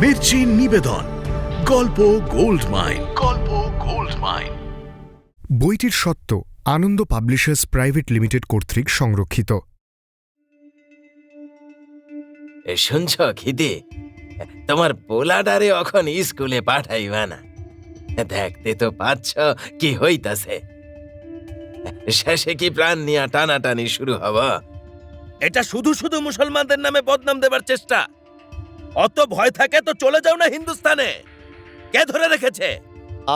মির্চি নিবেদন গল্প gold mine. গল্প গোল্ড মাইন। বইটির সত্ত্ব আনন্দ পাবলিশার্স প্রাইভেট লিমিটেড কর্তৃক সংরক্ষিত। শুনছ খিদে, তোমার পোলাডারে এখন স্কুলে পাঠাইবা না। দেখতে তো পাচ্ছ কি হইতাছে। শেষে কি প্রাণ নিয়ে টানাটানি শুরু হব? এটা শুধু শুধু মুসলমানদের নামে বদনাম দেবার চেষ্টা। অত ভয় থাকে তো চলে যাও না হিন্দুস্তানে। কে ধরে রেখেছে?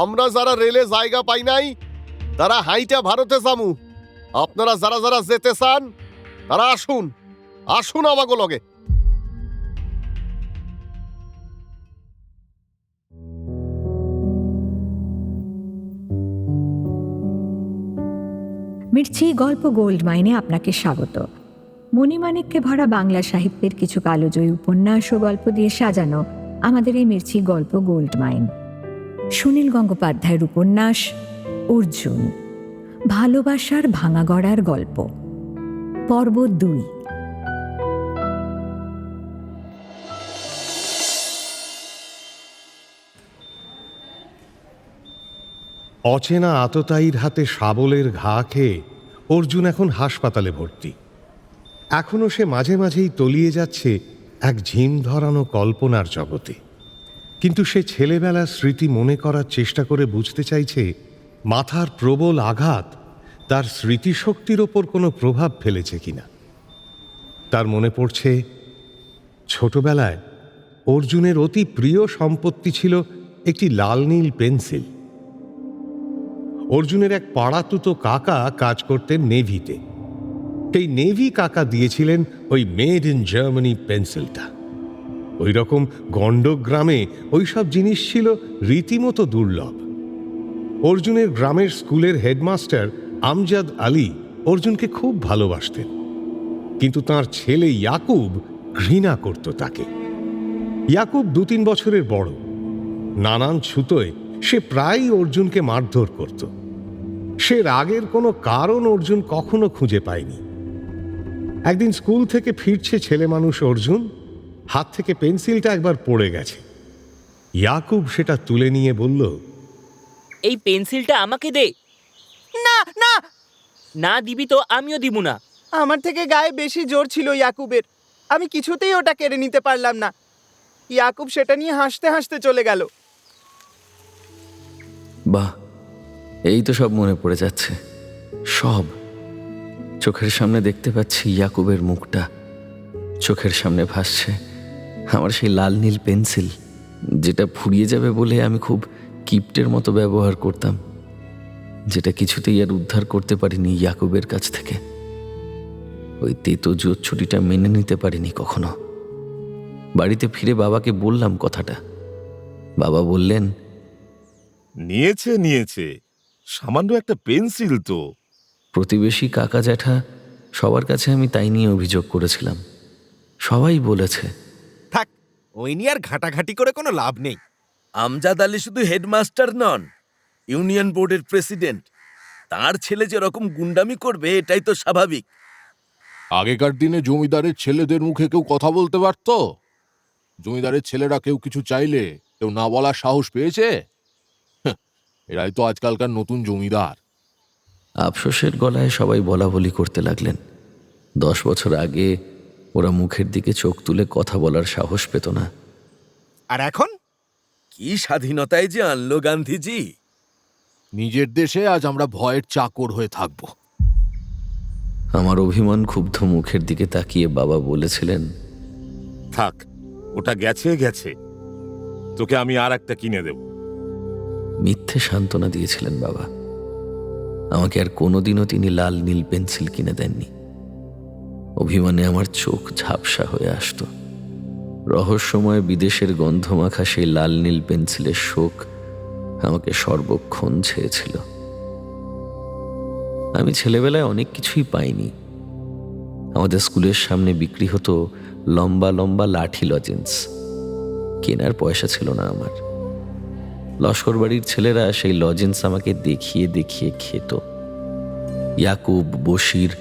আমরা যারা রেলে জায়গা পাই নাই তারা হাইটা ভারতে যামু। আপনারা যারা যারা যেতে চান তারা আসুন, আসুন আমাগো লগে। মির্চি গল্প গোল্ড মাইনে আপনাকে স্বাগত। মণিমাণিক্যে ভরা বাংলা সাহিত্যের কিছু কালোজয়ী উপন্যাস ও গল্প দিয়ে সাজানো আমাদের এই মির্চি গল্প গোল্ড মাইন। সুনীল গঙ্গোপাধ্যায়ের উপন্যাস অর্জুন, ভালোবাসার ভাঙাগড়ার গল্প, পর্ব 2। অচেনা আততায়ীর হাতে শাবলের ঘা খেয়ে অর্জুন এখন হাসপাতালে ভর্তি। এখনও সে মাঝে মাঝেই তলিয়ে যাচ্ছে এক ঝিম ধরানো কল্পনার জগতে। কিন্তু সে ছেলেবেলার স্মৃতি মনে করার চেষ্টা করে বুঝতে চাইছে মাথার প্রবল আঘাত তার স্মৃতিশক্তির ওপর কোনো প্রভাব ফেলেছে কিনা। তার মনে পড়ছে ছোটবেলায় অর্জুনের অতি প্রিয় সম্পত্তি ছিল একটি লাল নীল পেন্সিল। অর্জুনের এক পাড়াতুতো কাকা কাজ করতেন নেভিতে। সেই নেভি কাকা দিয়েছিলেন ওই মেড ইন জার্মানি পেন্সিলটা। ওই রকম গণ্ডগ্রামে ওইসব জিনিস ছিল রীতিমতো দুর্লভ। অর্জুনের গ্রামের স্কুলের হেডমাস্টার আমজাদ আলী অর্জুনকে খুব ভালোবাসতেন, কিন্তু তার ছেলে ইয়াকুব ঘৃণা করত তাকে। ইয়াকুব 2-3 বছরের বড়। নানান ছুতোয় সে প্রায়ই অর্জুনকে মারধর করত। সে রাগের কোনো কারণ অর্জুন কখনো খুঁজে পায়নি। একদিন স্কুল থেকে ফিরছে ছেলে মানুষ অর্জুন, হাত থেকে পেন্সিলটা একবার পড়ে গেছে। ইয়াকুব সেটা তুলে নিয়ে বলল, এই পেন্সিলটা আমাকে দে। না না, না দিবি তো আমিও দিব না। আমার থেকে গায়ে বেশি জোর ছিল ইয়াকুবের। আমি কিছুতেই ওটা কেড়ে নিতে পারলাম না। ইয়াকুব সেটা নিয়ে হাসতে হাসতে চলে গেল। বাহ, এই তো সব মনে পড়ে যাচ্ছে। সব চোখের সামনে দেখতে পাচ্ছি ইয়াকুবের মুখটা। চোখের সামনে ভাসছে আমার সেই লাল নীল পেন্সিল, যেটা ফুরিয়ে যাবে বলে আমি খুব কিপ্টের মতো ব্যবহার করতাম, যেটা কিছুতেই আর উদ্ধার করতে পারিনি ইয়াকুবের কাছ থেকে। ওই তেতো জোচ্ছুটিটা মেনে নিতে পারিনি কখনো। বাড়িতে ফিরে বাবাকে বললাম কথাটা। বাবা বললেন, নিয়েছে সামান্য একটা পেন্সিল তো। প্রতিবেশী কাকা জ্যাঠা সবার কাছে আমি তাই নিয়ে অভিযোগ করেছিলাম। সবাই বলেছে, থাক, ওই নিয়ে আর ঘাটাঘাটি করে কোনো লাভ নেই। আমজাদ আলী শুধু হেডমাস্টার নন, ইউনিয়ন বোর্ডের প্রেসিডেন্ট। তার ছেলে যেরকম গুন্ডামি করবে এটাই তো স্বাভাবিক। আগেকার দিনে জমিদারের ছেলেদের মুখে কেউ কথা বলতে পারত? জমিদারের ছেলেরা কেউ কিছু চাইলে কেউ না বলার সাহস পেয়েছে? এরাই তো আজকালকার নতুন জমিদার। আফসোসের গলায় সবাই বলা বলি করতে লাগলেন। 10 বছর আগে ওরা মুখের দিকে চোখ তুলে কথা বলার সাহস পেত না। আর এখন কি স্বাধীনতায় যে আনলো গান্ধীজি! নিজের দেশে আজ আমরা ভয়ের চাকর হয়ে থাকব। আমার অভিমান ক্ষুব্ধ মুখের দিকে তাকিয়ে বাবা বলেছিলেন, থাক, ওটা গেছে, তোকে আমি আর একটা কিনে দেব। মিথ্যে সান্ত্বনা দিয়েছিলেন বাবা। আমাকে আর কোনোদিনও তিনি লাল নীল পেন্সিল কিনে দেননি। অভিমানে আমার চোখ ঝাপসা হয়ে আসত। রহস্যময় বিদেশের গন্ধমাখা সেই লাল নীল পেন্সিলের শোক আমাকে সর্বক্ষণ ছেয়েছিল। আমি ছেলেবেলায় অনেক কিছুই পাইনি। আমাদের স্কুলের সামনে বিক্রি হতো লম্বা লম্বা লাঠি লজেন্স। কেনার পয়সা ছিল না আমার। লস্কর বাড়ির ছেলেরা সেই লজেন্স আমাকে দেখিয়ে দেখিয়ে খেত। ইয়াকুব, বশির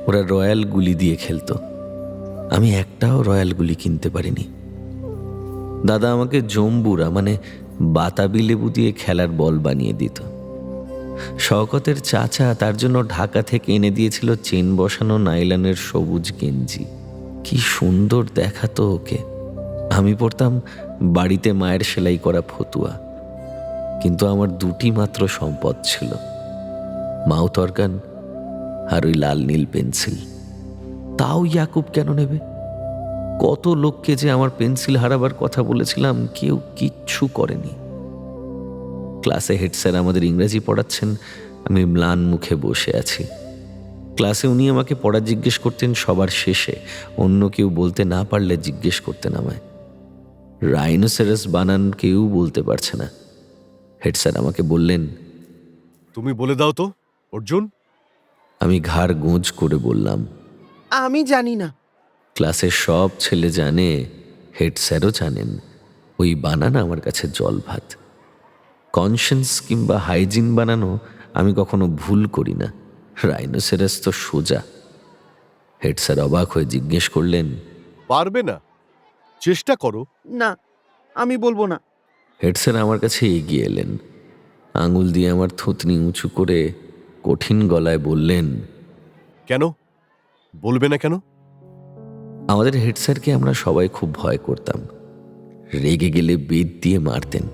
ওরা রয়্যাল গুলি দিয়ে খেলত। আমি একটাও রয়্যাল গুলি কিনতে পারিনি। দাদা আমাকে জম্বুরা মানে বাতাবি লেবু দিয়ে খেলার বল বানিয়ে দিত। শওকতের চাচা তার জন্য ঢাকা থেকে এনে দিয়েছিল চেন বসানো নাইলনের সবুজ গেঞ্জি। কি সুন্দর দেখাতো ওকে। আমি পড়তাম বাড়িতে মায়ের সেলাই করা ফতুয়া। কিন্তু আমার দুটি মাত্র সম্পদ ছিল, মাউথ অর্গান আর ওই লাল নীল পেন্সিল। তাও ইয়াকুব কেন নেবে? কত লোককে যে আমার পেন্সিল হারাবার কথা বলেছিলাম, কেউ কিচ্ছু করেনি। ক্লাসে হেড স্যার আমাদের ইংরেজি পড়াচ্ছেন, আমি ম্লান মুখে বসে আছি। ক্লাসে উনি আমাকে পড়া জিজ্ঞেস করতেন সবার শেষে, অন্য কেউ বলতে না পারলে জিজ্ঞেস করতেন আমায়। রাইনোসেরাস বানান কেউ বলতে পারছে না। হেড স্যার আমাকে বললেন, তুমি বলে দাও তো অর্জুন। আমি ঘাড় গোঁজ করে বললাম, আমি জানি না। ক্লাসের সব ছেলে জানে, হেড স্যারও জানেন, ওই বানান আমার কাছে জল ভাত। কনসিয়েন্স কিংবা হাইজিন বানানো আমি কখনো ভুল করি না, রাইনোসেরাস তো সোজা। হেড স্যার অবাক হয়ে জিজ্ঞেস করলেন, পারবে না? চেষ্টা করো। না, আমি বলবো না। হেড স্যার আমার কাছে এগিয়ে এলেন, আঙুল দিয়ে আমার থুতনি উঁচু করে কঠিন গলায় বললেন, কেন বলবে না কেন? আমাদের হেড স্যারকে আমরা সবাই খুব ভয় করতাম। রেগে গেলে বেত দিয়ে মারতেন,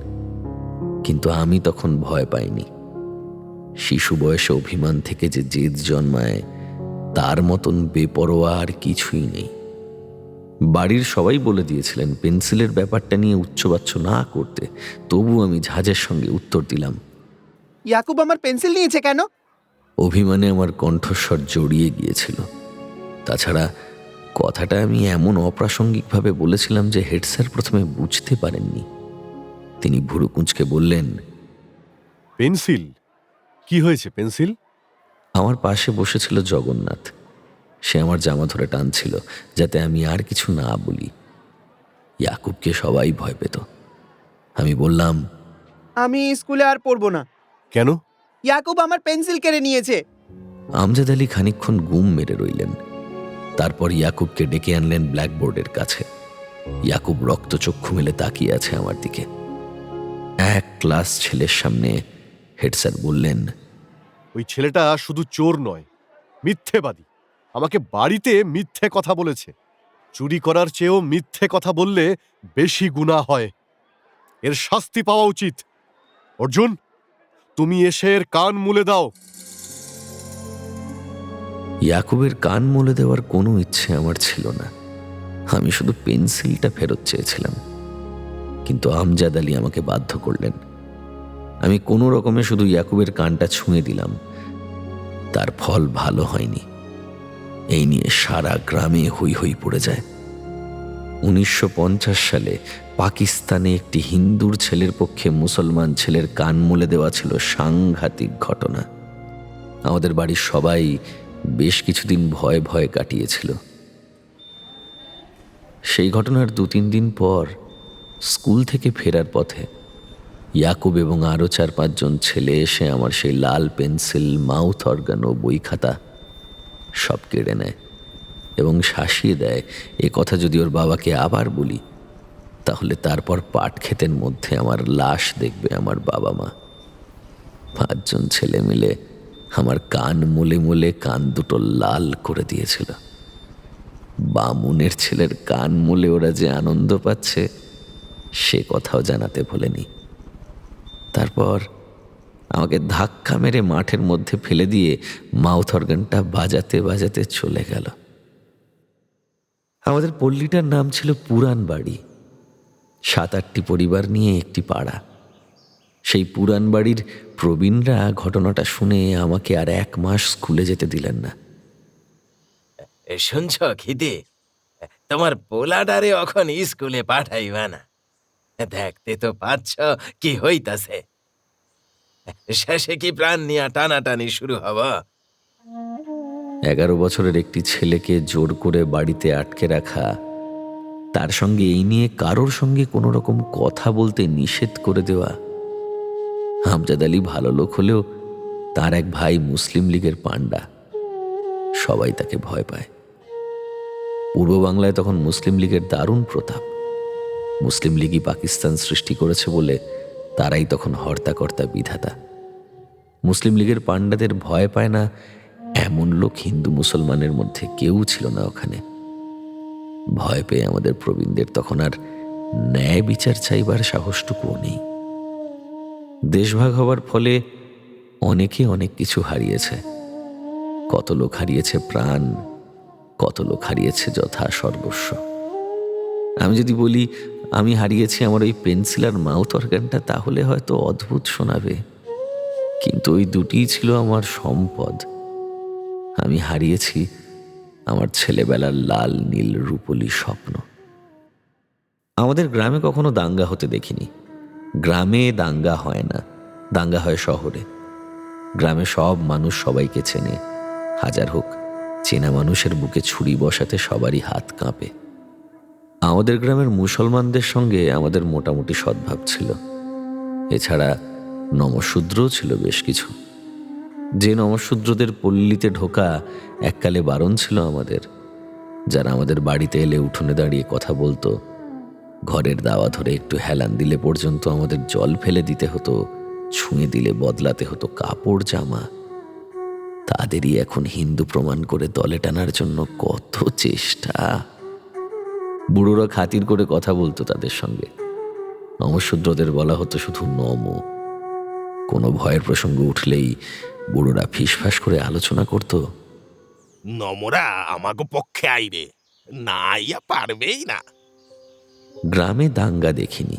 কিন্তু আমি তখন ভয় পাইনি। শিশু বয়সে অভিমান থেকে যে জেদ জন্মায়, তার মতন বেপরোয়া আর কিছুই নেই। বাড়ির সবাই বলে দিয়েছিলেন পেন্সিলের ব্যাপারটা নিয়ে উচ্চবাচ্য না করতে, তবু আমি ঝাঁঝের সঙ্গে উত্তর দিলাম, ইয়াকুব আমার পেন্সিল নিয়েছে কেন? অভিমানে আমার কণ্ঠস্বর জড়িয়ে গিয়েছিল। তাছাড়া কথাটা আমি এমন অপ্রাসঙ্গিকভাবে বলেছিলাম যে হেড স্যার প্রথমে বুঝতে পারেননি। তিনি ভুরু কুঁচকে বললেন, পেন্সিল কি হয়েছে? পেন্সিল? আমার পাশে বসেছিল জগন্নাথ। সে আমার জামা ধরে টানছিল যাতে আমি আর কিছু না বলি। ইয়াকুবকে সবাই ভয় পেত। আমি বললাম, আমি স্কুলে আর পড়বো না। কেন? ইয়াকুব আমার পেন্সিল কেড়ে নিয়েছে। আমজাদ আলী খানিকক্ষণ গুম মেরে রইলেন। তারপর ইয়াকুবকে ডেকে আনলেন ব্ল্যাকবোর্ডের কাছে। ইয়াকুব রক্তচক্ষু মেলে তাকিয়ে আছে আমার দিকে। এক ক্লাস ছেলের সামনে হেড স্যার বললেন, ওই ছেলেটা শুধু চোর নয়, মিথ্যেবাদী। আমাকে বাড়িতে মিথ্যে কথা বলেছে। চুরি করার চেয়েও মিথ্যে কথা বললে বেশি গুনাহ হয়। এর শাস্তি পাওয়া উচিত। অর্জুন, তুমি এসে এর কান মুলে দাও। ইয়াকুবের কান মুলে দেওয়ার কোনো ইচ্ছে আমার ছিল না। আমি শুধু পেন্সিলটা ফেরত চেয়েছিলাম, কিন্তু আমজাদ আলী আমাকে বাধ্য করলেন। আমি কোনো রকমে শুধু ইয়াকুবের কানটা ছুঁয়ে দিলাম। তার ফল ভালো হয়নি। এই নিয়ে সারা গ্রামে হৈ হৈ পড়ে যায়। 1950 সালে পাকিস্তানে একটি হিন্দুর ছেলের পক্ষে মুসলমান ছেলের কান মুলে দেওয়া ছিল সাংঘাতিক ঘটনা। আমাদের বাড়ির সবাই বেশ কিছুদিন ভয়ে ভয়ে কাটিয়েছিল। সেই ঘটনার 2-3 দিন পর স্কুল থেকে ফেরার পথে ইয়াকুব এবং আরও 4-5 জন ছেলে এসে আমার সেই লাল পেন্সিল, মাউথ অর্গান ও বই খাতা সব কেড়ে নেয় এবং শাসিয়ে দেয়, এ কথা যদি ওর বাবাকে আবার বলি তাহলে তারপর পাট ক্ষেতের মধ্যে আমার লাশ দেখবে আমার বাবা মা। 5 জন ছেলে মিলে আমার কান মুলে মুলে কান দুটো লাল করে দিয়েছিল। বামুনের ছেলের কান মুলে ওরা যে আনন্দ পাচ্ছে সে কথাও জানাতে ভোলেনি। তারপর আমাকে ধাক্কা মেরে মাঠের মধ্যে ফেলে দিয়ে মাউথ অর্গানটা বাজাতে বাজাতে চলে গেল। আমাদের পল্লীটার নাম ছিল পুরান বাড়ি। 7-8টি পরিবার নিয়ে একটি পাড়া। সেই পুরান বাড়ির প্রবীণরা ঘটনাটা শুনে আমাকে আর 1 মাস স্কুলে যেতে দিলেন না। শুনছ খিদে, তোমার পোলাডারে এখন স্কুলে পাঠাইবা না। দেখতে তো পাচ্ছ কি হইতাছে। শেষে কি প্রাণ নিয়ে টানাটানি শুরু হব। 11 বছরের একটি ছেলেকে জোর করে বাড়িতে আটকে রাখা, তার সঙ্গে এই নিয়ে কারোর সঙ্গে কোনো রকম কথা বলতে নিষেধ করে দেওয়া। আমজাদ আলী ভালো লোক হলেও তার এক ভাই মুসলিম লীগের পান্ডা। সবাই তাকে ভয় পায়। পূর্ব বাংলায় তখন মুসলিম লীগের দারুণ প্রতাপ। মুসলিম লীগই পাকিস্তান সৃষ্টি করেছে বলে তারাই তখন হর্তাকর্তা বিধাতা। মুসলিম লীগের পাণ্ডাদের ভয় পায় না এমন লোক হিন্দু মুসলমানের মধ্যে কেউ ছিল না ওখানে। ভয় পেয়ে আমাদের প্রবীণদের তখন আর ন্যায় বিচার চাইবার সাহসটুকুও নেই। দেশভাগ হবার ফলে অনেকে অনেক কিছু হারিয়েছে। কত লোক হারিয়েছে প্রাণ, কত লোক হারিয়েছে যথা সর্বস্ব। আমি যদি বলি আমি হারিয়েছি আমার ওই পেন্সিল আর মাউথ অর্গানটা, তাহলে হয়তো অদ্ভুত শোনাবে, কিন্তু ওই দুটিই ছিল আমার সম্পদ। আমি হারিয়েছি আমার ছেলেবেলার লাল নীল রূপলি স্বপ্ন। আমাদের গ্রামে কখনো দাঙ্গা হতে দেখিনি। গ্রামে দাঙ্গা হয় না, দাঙ্গা হয় শহরে। গ্রামে সব মানুষ সবাইকে চেনে, হাজার হোক চেনা মানুষের বুকে ছুরি বসাতে সবারই হাত কাঁপে। আমাদের গ্রামের মুসলমানদের সঙ্গে আমাদের মোটামুটি সদ্ভাব ছিল। এছাড়া নমশূদ্রও ছিল বেশ কিছু। যে নমশূদ্রদের পল্লীতে ঢোকা এককালে বারণ ছিল আমাদের, যারা আমাদের বাড়িতে এলে উঠোনে দাঁড়িয়ে কথা বলতো, ঘরের দাওয়া ধরে একটু হেলান দিলে পর্যন্ত আমাদের জল ফেলে দিতে হতো, ছুঁয়ে দিলে বদলাতে হতো কাপড় জামা, তাদেরই এখন হিন্দু প্রমাণ করে দলে টানার জন্য কত চেষ্টা। বুড়োরা খাতির করে কথা বলতো তাদের সঙ্গে। নমশূদ্রদের বলা হতো শুধু নম। কোনো ভয়ের প্রসঙ্গ উঠলেই বুড়োরা ফিসফাস করে আলোচনা করত। নমরা আমাগো পক্ষে আইবে, না আইয়া পারবেই না। গ্রামে দাঙ্গা দেখিনি,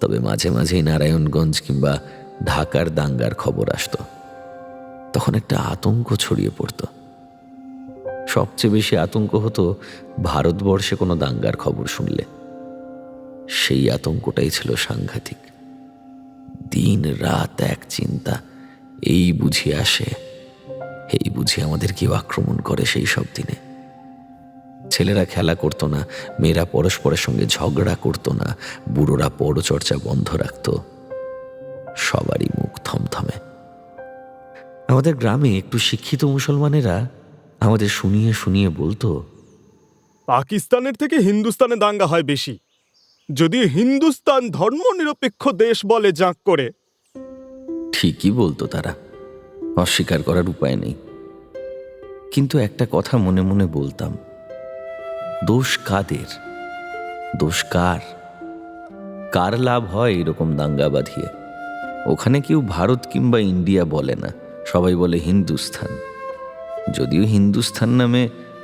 তবে মাঝে মাঝেই নারায়ণগঞ্জ কিংবা ঢাকার দাঙ্গার খবর আসতো। তখন একটা আতঙ্ক ছড়িয়ে পড়ত। সবচেয়ে বেশি আতঙ্ক হতো ভারতবর্ষে কোনো দাঙ্গার খবর শুনলে। সেই আতঙ্কটাই ছিল সাংঘাতিক। দিন রাত এক চিন্তা, এই বুঝি আসে, এই বুঝি আমাদের কেউ আক্রমণ করে। সেই সব দিনে ছেলেরা খেলা করতো না, মেয়েরা পরস্পরের সঙ্গে ঝগড়া করতো না, বুড়োরা পরচর্চা বন্ধ রাখত, সবারই মুখ থমথমে। আমাদের গ্রামে একটু শিক্ষিত মুসলমানেরা আমাদের শুনিয়ে শুনিয়ে বলতো, পাকিস্তানের থেকে হিন্দুস্তানে দাঙ্গা হয় বেশি, যদি হিন্দুস্তান ধর্মনিরপেক্ষ দেশ বলে জাঁক করে। ঠিকই বলতো তারা, অস্বীকার করার উপায় নেই। কিন্তু একটা কথা মনে মনে বলতাম, দোষ কাদের? দোষ কার? কার লাভ হয় এরকম দাঙ্গা বাঁধিয়ে? ওখানে কেউ ভারত কিংবা ইন্ডিয়া বলে না, সবাই বলে হিন্দুস্থান। যদিও হিন্দুস্থান নামে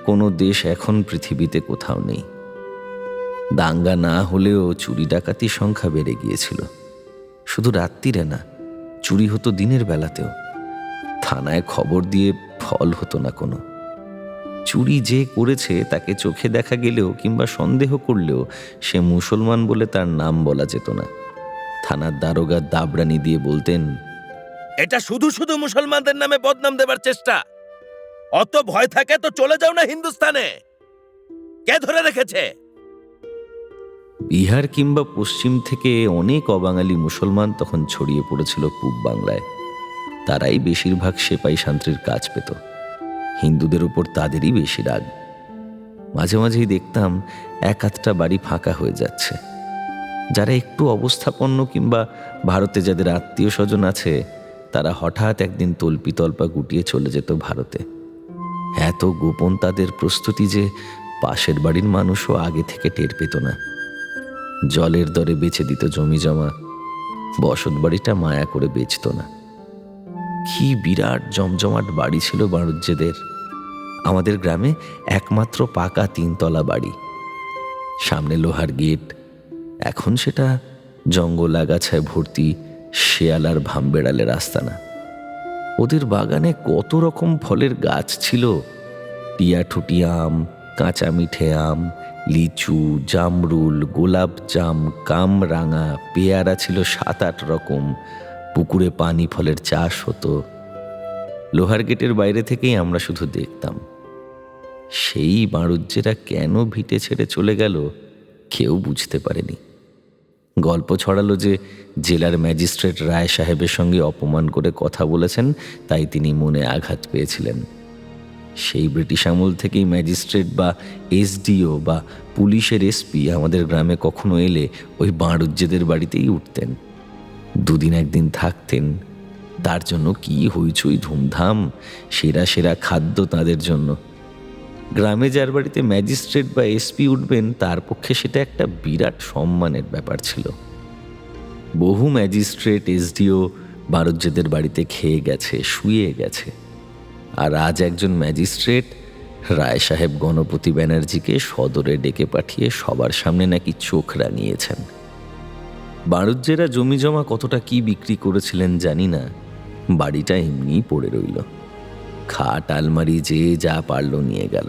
কোনো দেশ এখন পৃথিবীতে কোথাও নেই। দাঙ্গা না হলেও চুরি ডাকাতির সংখ্যা বেড়ে গিয়েছিল। শুধু রাত্রিরে না, চুরি হতো দিনের বেলাতেও। থানায় খবর দিয়ে ফল হতো না কোনো। চুরি যে করেছে তাকে চোখে দেখা গেলেও কিংবা সন্দেহ করলেও সে মুসলমান বলে তার নাম বলা যেত না। থানার দারোগা দাবরানি দিয়ে বলতেন, এটা শুধু শুধু মুসলমানদের নামে বদনাম দেবার চেষ্টা। অত ভয় থাকে তো চলে যাও না হিন্দুস্তানে, কে ধরে রেখেছে? বিহার কিংবা পশ্চিম থেকে অনেক অবাঙালি মুসলমান তখন ছড়িয়ে পড়েছিল পূব বাংলায়। তারাই বেশিরভাগ সেপাই শান্তির কাজ পেত। হিন্দুদের উপর তাদেরই বেশি রাগ। মাঝে মাঝেই দেখতাম এক আধটা বাড়ি ফাঁকা হয়ে যাচ্ছে। যারা একটু অবস্থাপন্ন কিংবা ভারতে যাদের আত্মীয় স্বজন আছে, তারা হঠাৎ একদিন তল্পিতল্পা গুটিয়ে চলে যেত ভারতে। এত গোপন তাদের প্রস্তুতি যে পাশের বাড়ির মানুষও আগে থেকে টের পেত না। জলের দরে বেচে দিত জমি জমা, বসত বাড়িটা মায়া করে বেচত না। কি বিরাট জমজমাট বাড়ি ছিল বাণুজ্যেদের। আমাদের গ্রামে একমাত্র পাকা 3 তলা বাড়ি, সামনে লোহার গেট। এখন সেটা জঙ্গল আগাছায় ভর্তি শেয়াল আর ভামবেড়ালের আস্তানা। ওদের বাগানে কত রকম ফলের গাছ ছিল, টিয়াঠুটি আম, কাঁচা মিঠে আম, লিচু, জামরুল, গোলাপ জাম, কামরাঙা, পেয়ারা ছিল 7-8 রকম। পুকুরে পানি ফলের চাষ হতো। লোহার গেটের বাইরে থেকেই আমরা শুধু দেখতাম। সেই বাণুজ্যেরা কেন ভিটে ছেড়ে চলে গেল কেউ বুঝতে পারেনি। গল্প ছড়ালো যে জেলার ম্যাজিস্ট্রেট রায় সাহেবের সঙ্গে অপমান করে কথা বলেছেন, তাই তিনি মনে আঘাত পেয়েছিলেন। সেই ব্রিটিশ আমল থেকেই ম্যাজিস্ট্রেট বা এসডিও বা পুলিশের এসপি আমাদের গ্রামে কখনো এলে ওই বাঁড়ুজ্জেদের বাড়িতেই উঠতেন। দুদিন একদিন থাকতেন, তার জন্য কি হইচই ধুমধাম, সেরা সেরা খাদ্য তাদের জন্য। গ্রামে যার বাড়িতে ম্যাজিস্ট্রেট বা এসপি উঠবেন তার পক্ষে সেটা একটা বিরাট সম্মানের ব্যাপার ছিল। বহু ম্যাজিস্ট্রেট এসডিও বাঁড়ুজ্জেদের বাড়িতে খেয়ে গেছে, শুয়ে গেছে, আর আজ একজন ম্যাজিস্ট্রেট রায় সাহেব গণপতি ব্যানার্জিকে সদরে ডেকে পাঠিয়ে সবার সামনে নাকি চোখ রাঙিয়েছেন। বাঁড়ুজ্জেরা জমি জমা কতটা কি বিক্রি করেছিলেন জানি না, বাড়িটা এমনিই পড়ে রইল। খাট আলমারি যে যা পারল নিয়ে গেল।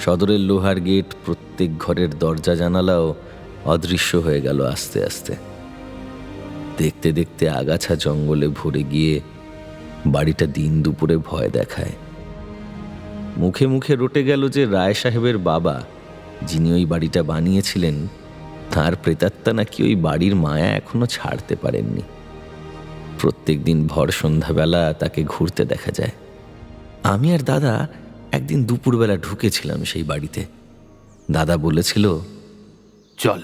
সদরের লোহার গেট, প্রত্যেক ঘরের দরজা জানালাও অদৃশ্য হয়ে গেল আস্তে আস্তে। দেখতে দেখতে আগাছা জঙ্গলে ভরে গিয়ে বাড়িটা দিন দুপুরে ভয় দেখায়। মুখে মুখে রটে গেল যে রায় সাহেবের বাবা, যিনি ওই বাড়িটা বানিয়েছিলেন, তার প্রেতাত্মা নাকি ওই বাড়ির মায়া এখনো ছাড়তে পারেননি। প্রত্যেক দিন ভর সন্ধ্যাবেলা তাকে ঘুরতে দেখা যায়। আমি আর দাদা একদিন দুপুরবেলা ঢুকেছিলাম সেই বাড়িতে। দাদা বলেছিল, চল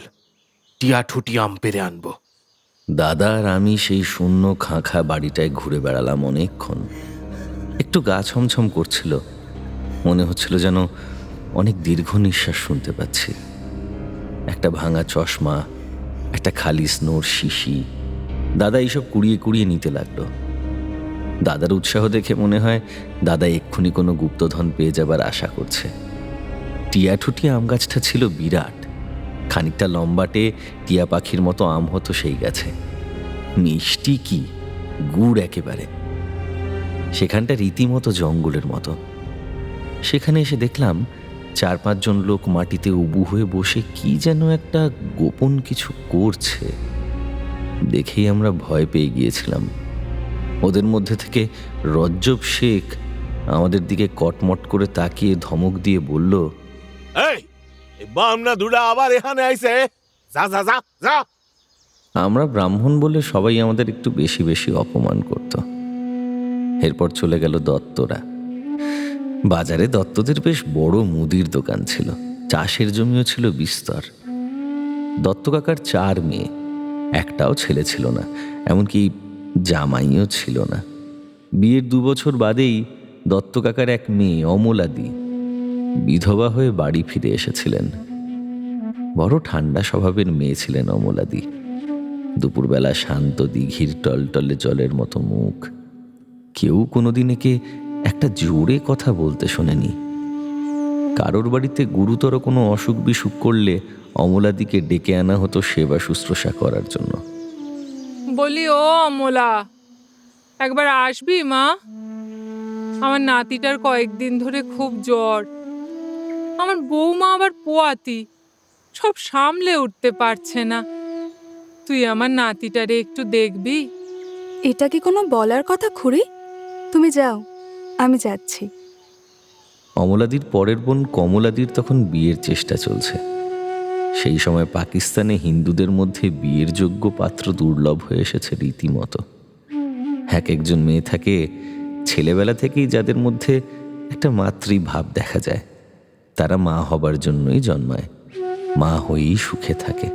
টিয়া ঠুটি আম পেরে আনবো। দাদা আর আমি সেই শূন্য খাঁখা বাড়িটায় ঘুরে বেড়ালাম অনেকক্ষণ। একটু গা ছমছম করছিল, মনে হচ্ছিল যেন অনেক দীর্ঘ নিঃশ্বাস শুনতে পাচ্ছি। একটা ভাঙা চশমা, একটা খালি স্নোর শিশি, দাদা এইসব কুড়িয়ে কুড়িয়ে নিতে লাগলো। দাদার উৎসাহ দেখে মনে হয় দাদা এক্ষুনি কোনো গুপ্তধন পেয়ে যাবার আশা করছে। টিয়াঠুটি আম গাছটা ছিল বিরাট, খানিকটা লম্বাটে, টিয়া পাখির মতো আম হতো সেই গাছে। মিষ্টি কি, গুড় একেবারে। সেখানটা রীতিমতো জঙ্গলের মতো। সেখানে এসে দেখলাম 4-5 জন লোক মাটিতে উবু হয়ে বসে কি যেন একটা গোপন কিছু করছে। দেখেই আমরা ভয় পেয়ে গিয়েছিলাম। ওদের মধ্যে থেকে রজ্জব শেখ আমাদের দিকে কটমট করে তাকিয়ে ধমক দিয়ে বলল, এই বামনা দুটা আবার এখানে আইছে, যা যা যা যা। আমরা ব্রাহ্মণ বলে সবাই আমাদের একটু বেশি বেশি অপমান করত। এরপর চলে গেল দত্তরা। বাজারে দত্তদের বেশ বড় মুদির দোকান ছিল, চাষের জমিও ছিল বিস্তর। দত্ত কাকার 4 মেয়ে, একটাও ছেলে ছিল না, এমনকি জামাইও ছিল না। বিয়ের 2 বছর বাদেই দত্ত কাকার এক মেয়ে অমলাদি বিধবা হয়ে বাড়ি ফিরে এসেছিলেন। বড় ঠান্ডা স্বভাবের মেয়ে ছিলেন অমলাদি। দুপুরবেলা শান্ত দিঘির টলটলে জলের মতো মুখ। কেউ কোনোদিন একে একটা জোরে কথা বলতে শোনেনি। কারোর বাড়িতে গুরুতর কোনো অসুখ বিসুখ করলে অমলাদিকে ডেকে আনা হতো সেবা শুশ্রূষা করার জন্য। বলি, ও অমলা, একবার আসবি মা? আমার নাতিটার কয়েকদিন ধরে খুব জ্বর। আমার বৌমা আবার পোয়াতি, সব সামলে উঠতে পারছে না। তুই আমার নাতিটারে একটু দেখবি? এটা কি কোনো বলার কথা খুড়ি? তুমি যাও, আমি যাচ্ছি। অমলাদির পরের বোন কমলাদির তখন বিয়ের চেষ্টা চলছে। সেই সময় পাকিস্তানে হিন্দুদের মধ্যে বিয়ের যোগ্য পাত্র দুর্লভ হয়ে এসেছে রীতিমতো। এক একজন মেয়ে থাকে ছেলেবেলা থেকেই যাদের মধ্যে একটা মাতৃভাব দেখা যায়। তারা মা হবার জন্যই জন্মায়, মা হয়েই সুখে থাকে।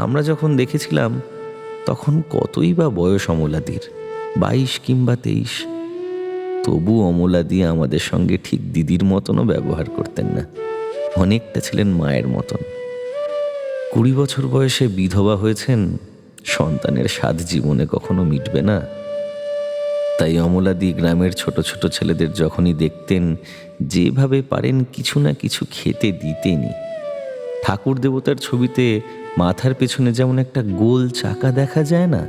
আমরা যখন দেখেছিলাম তখন কতই বা বয়স অমলাদির, 22 কিংবা 23। তবু অমলাদি আমাদের সঙ্গে ঠিক দিদির মতনও ব্যবহার করতেন না, অনেকটা ছিলেন মায়ের মতন। 20 বছর বয়সে বিধবা হয়েছেন, সন্তানের স্বাদ জীবনে কখনো মিটবে না। তাই অমলাদি গ্রামের ছোট ছোট ছেলেদের যখনই দেখতেন যেভাবে পারেন কিছু না কিছু খেতে দিতেনই। ঠাকুর দেবতার ছবিতে মাথার পেছনে যেমন একটা গোল চাকা দেখা যায় না,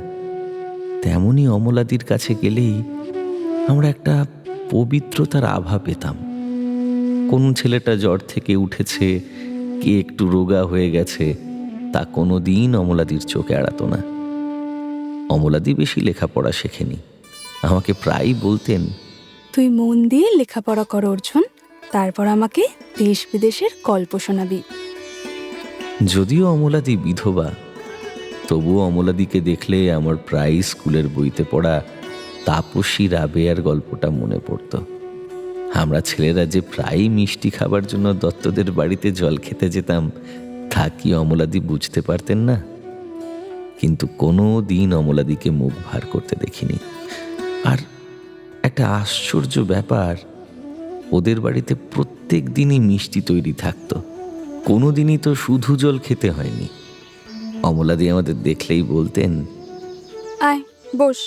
তেমনি অমলাদির কাছে গেলেই আমরা একটা পবিত্রতার আভা পেতাম। কোন ছেলেটা জ্বর থেকে উঠেছে, কে একটু রোগা হয়ে গেছে, তা কোনো দিন অমলাদির চোখে এড়াতো না। অমলাদি বেশি লেখাপড়া শেখেনি, আমাকে প্রায়ই বলতেন, তুই মন দিয়ে লেখাপড়া কর অর্জুন, তারপর আমাকে দেশ বিদেশের গল্প শোনাবি। যদিও অমলাদি বিধবা, তবুও অমলাদিকে দেখলে আমার প্রায় স্কুলের বইতে পড়া তাপসী রাবেয়ার গল্পটা মনে পড়ত। আমরা ছেলেরা যে প্রায়ই মিষ্টি খাবার জন্য দত্তদের বাড়িতে জল খেতে যেতাম তা কি অমলাদি বুঝতে পারতেন না? কিন্তু কোনো দিন অমলাদিকে মুখ ভার করতে দেখিনি। আর একটা আশ্চর্য ব্যাপার, ওদের বাড়িতে প্রত্যেক দিনই মিষ্টি তৈরি থাকতো, কোনো দিনই তো শুধু জল খেতে হয়নি। অমলাদি আমাদের দেখলেই বলতেন, আয় বস,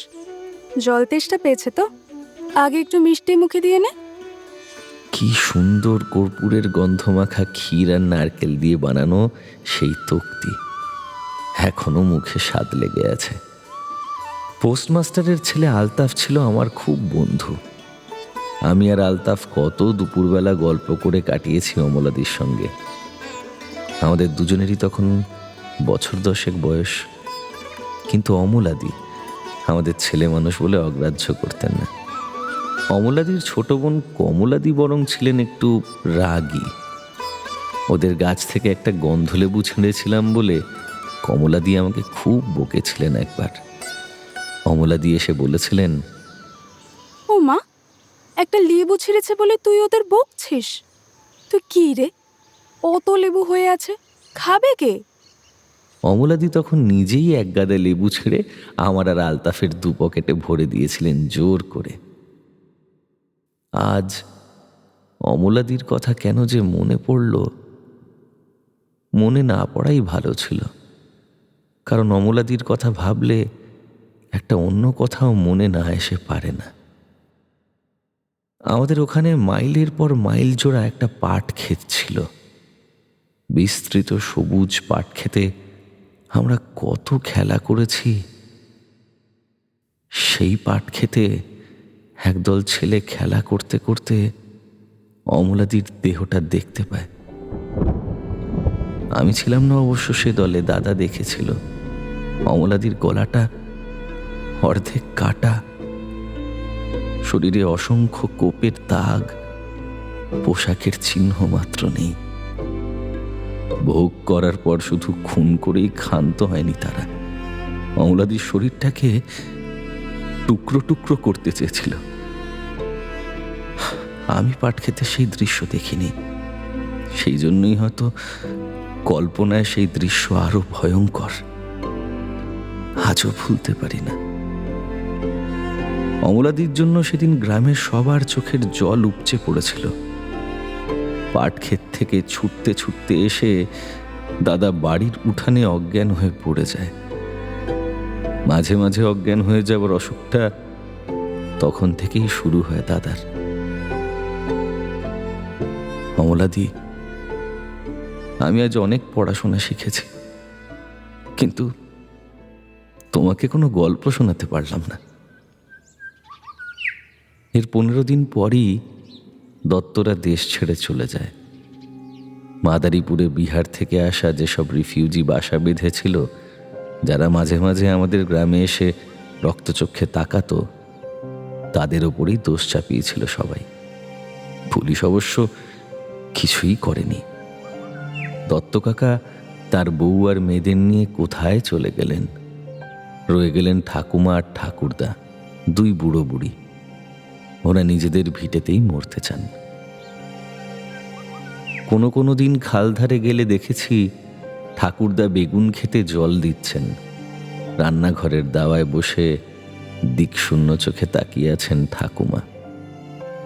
জল তেষ্টা পেয়েছে তো, আগে একটু মিষ্টি মুখে দিয়ে নে। কি সুন্দর কর্পূরের গন্ধমাখা ক্ষীর আর নারকেল দিয়ে বানানো সেই তক্তি এখনো মুখে স্বাদ লেগে আছে। পোস্টমাস্টারের ছেলে আলতাফ ছিল আমার খুব বন্ধু। আমি আর আলতাফ কত দুপুরবেলা গল্প করে কাটিয়েছি অমলাদির সঙ্গে। আমাদের দুজনেরই তখন বছর 10 বয়স, কিন্তু অমলাদি আমাদের ছেলে মানুষ বলে অগ্রাহ্য করতেন না। অমলাদির ছোট বোন কমলাদি বরং ছিলেন একটু রাগী। ওদের গাছ থেকে একটা গন্ধলেবু ছিঁড়েছিলাম বলে কমলাদি আমাকে খুব বকেছিলেন একবার। অমলাদি এসে বলেছিলেন, ও মা, একটা লেবু ছিঁড়েছে বলে তুই ওদের বকছিস? তুই কি রে, অত লেবু হয়ে আছে, খাবে কে? অমলাদি তখন নিজেই এক গাদা লেবু ছিঁড়ে আমার আর আলতাফের 2 পকেটে ভরে দিয়েছিলেন জোর করে। আজ অমলাদির কথা কেন যে মনে পড়ল, মনে না পড়াই ভালো ছিল, কারণ অমলাদির কথা ভাবলে একটা অন্য কথাও মনে না এসে পারে না। আমাদের ওখানে মাইলের পর মাইল জোড়া একটা পাট ক্ষেত ছিল। বিস্তৃত সবুজ পাট ক্ষেতে আমরা কত খেলা করেছি। সেই পাট ক্ষেতে একদল ছেলে খেলা করতে করতে অমলাদির দেহটা দেখতে পায়। আমি ছিলাম না অবশ্য সে দলে, দাদা দেখেছিল। অমলাদির গলাটা অর্ধেক কাটা, শরীরে অসংখ্য কোপের দাগ, পোশাকের চিহ্ন মাত্র নেই। ভোগ করার পর শুধু খুন করেই ক্ষান্ত হয়নি তারা, অমলাদির শরীরটাকে টুকরো টুকরো করতে চেয়েছিল। আমি পাট খেতে সেই দৃশ্য দেখিনি, সেই জন্যই হয়তো কল্পনায় সেই দৃশ্য আরো ভয়ঙ্কর। আজও ভুলতে পারি না। অমলাদির জন্য সেদিন গ্রামের সবার চোখের জল উপচে পড়েছিল। পাট ক্ষেত থেকে ছুটতে ছুটতে এসে দাদা বাড়ির উঠানে অজ্ঞান হয়ে পড়ে যায়। মাঝে মাঝে অজ্ঞান হয়ে যাবার অসুখটা তখন থেকেই শুরু হয় দাদার। অমলাদি, আমি আজ অনেক পড়াশোনা শিখেছি, কিন্তু তোমাকে কোনো গল্প শোনাতে পারলাম না। এর 15 দিন পরই দত্তরা দেশ ছেড়ে চলে যায়। মাদারীপুরে বিহার থেকে আসা যেসব রিফিউজি বাসা বেঁধেছিল, যারা মাঝে মাঝে আমাদের গ্রামে এসে রক্তচক্ষে তাকাতো, তাদের ওপরেই দোষ চাপিয়েছিল সবাই। পুলিশ অবশ্য কিছুই করেনি। দত্ত কাকা তার বউ আর মেয়েদের নিয়ে কোথায় চলে গেলেন। রয়ে গেলেন ঠাকুমা আর ঠাকুরদা, 2 বুড়ো বুড়ি। ওরা নিজেদের ভিটেতেই মরতে চান। কোনো কোনো দিন খাল ধারে গেলে দেখেছি ঠাকুরদা বেগুন খেতে জল দিচ্ছেন, রান্নাঘরের দাওয়ায় বসে দিকশূন্য চোখে তাকিয়ে আছেন ঠাকুমা,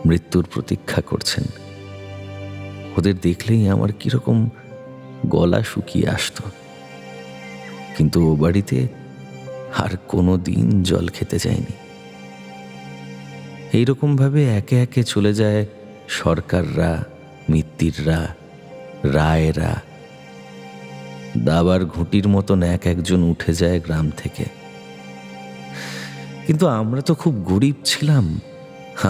মৃত্যুর প্রতীক্ষা করছেন। ওদের দেখলেই আমার কিরকম গলা শুকিয়ে আসত। কিন্তু ও বাড়িতে আর কোনো দিন জল খেতে যায়নি। এইরকমভাবে একে একে চলে যায় সরকাররা, মিত্তিররা, রায়েরা। দাবার ঘুঁটির মতন এক একজন উঠে যায় গ্রাম থেকে। কিন্তু আমরা তো খুব গরিব ছিলাম,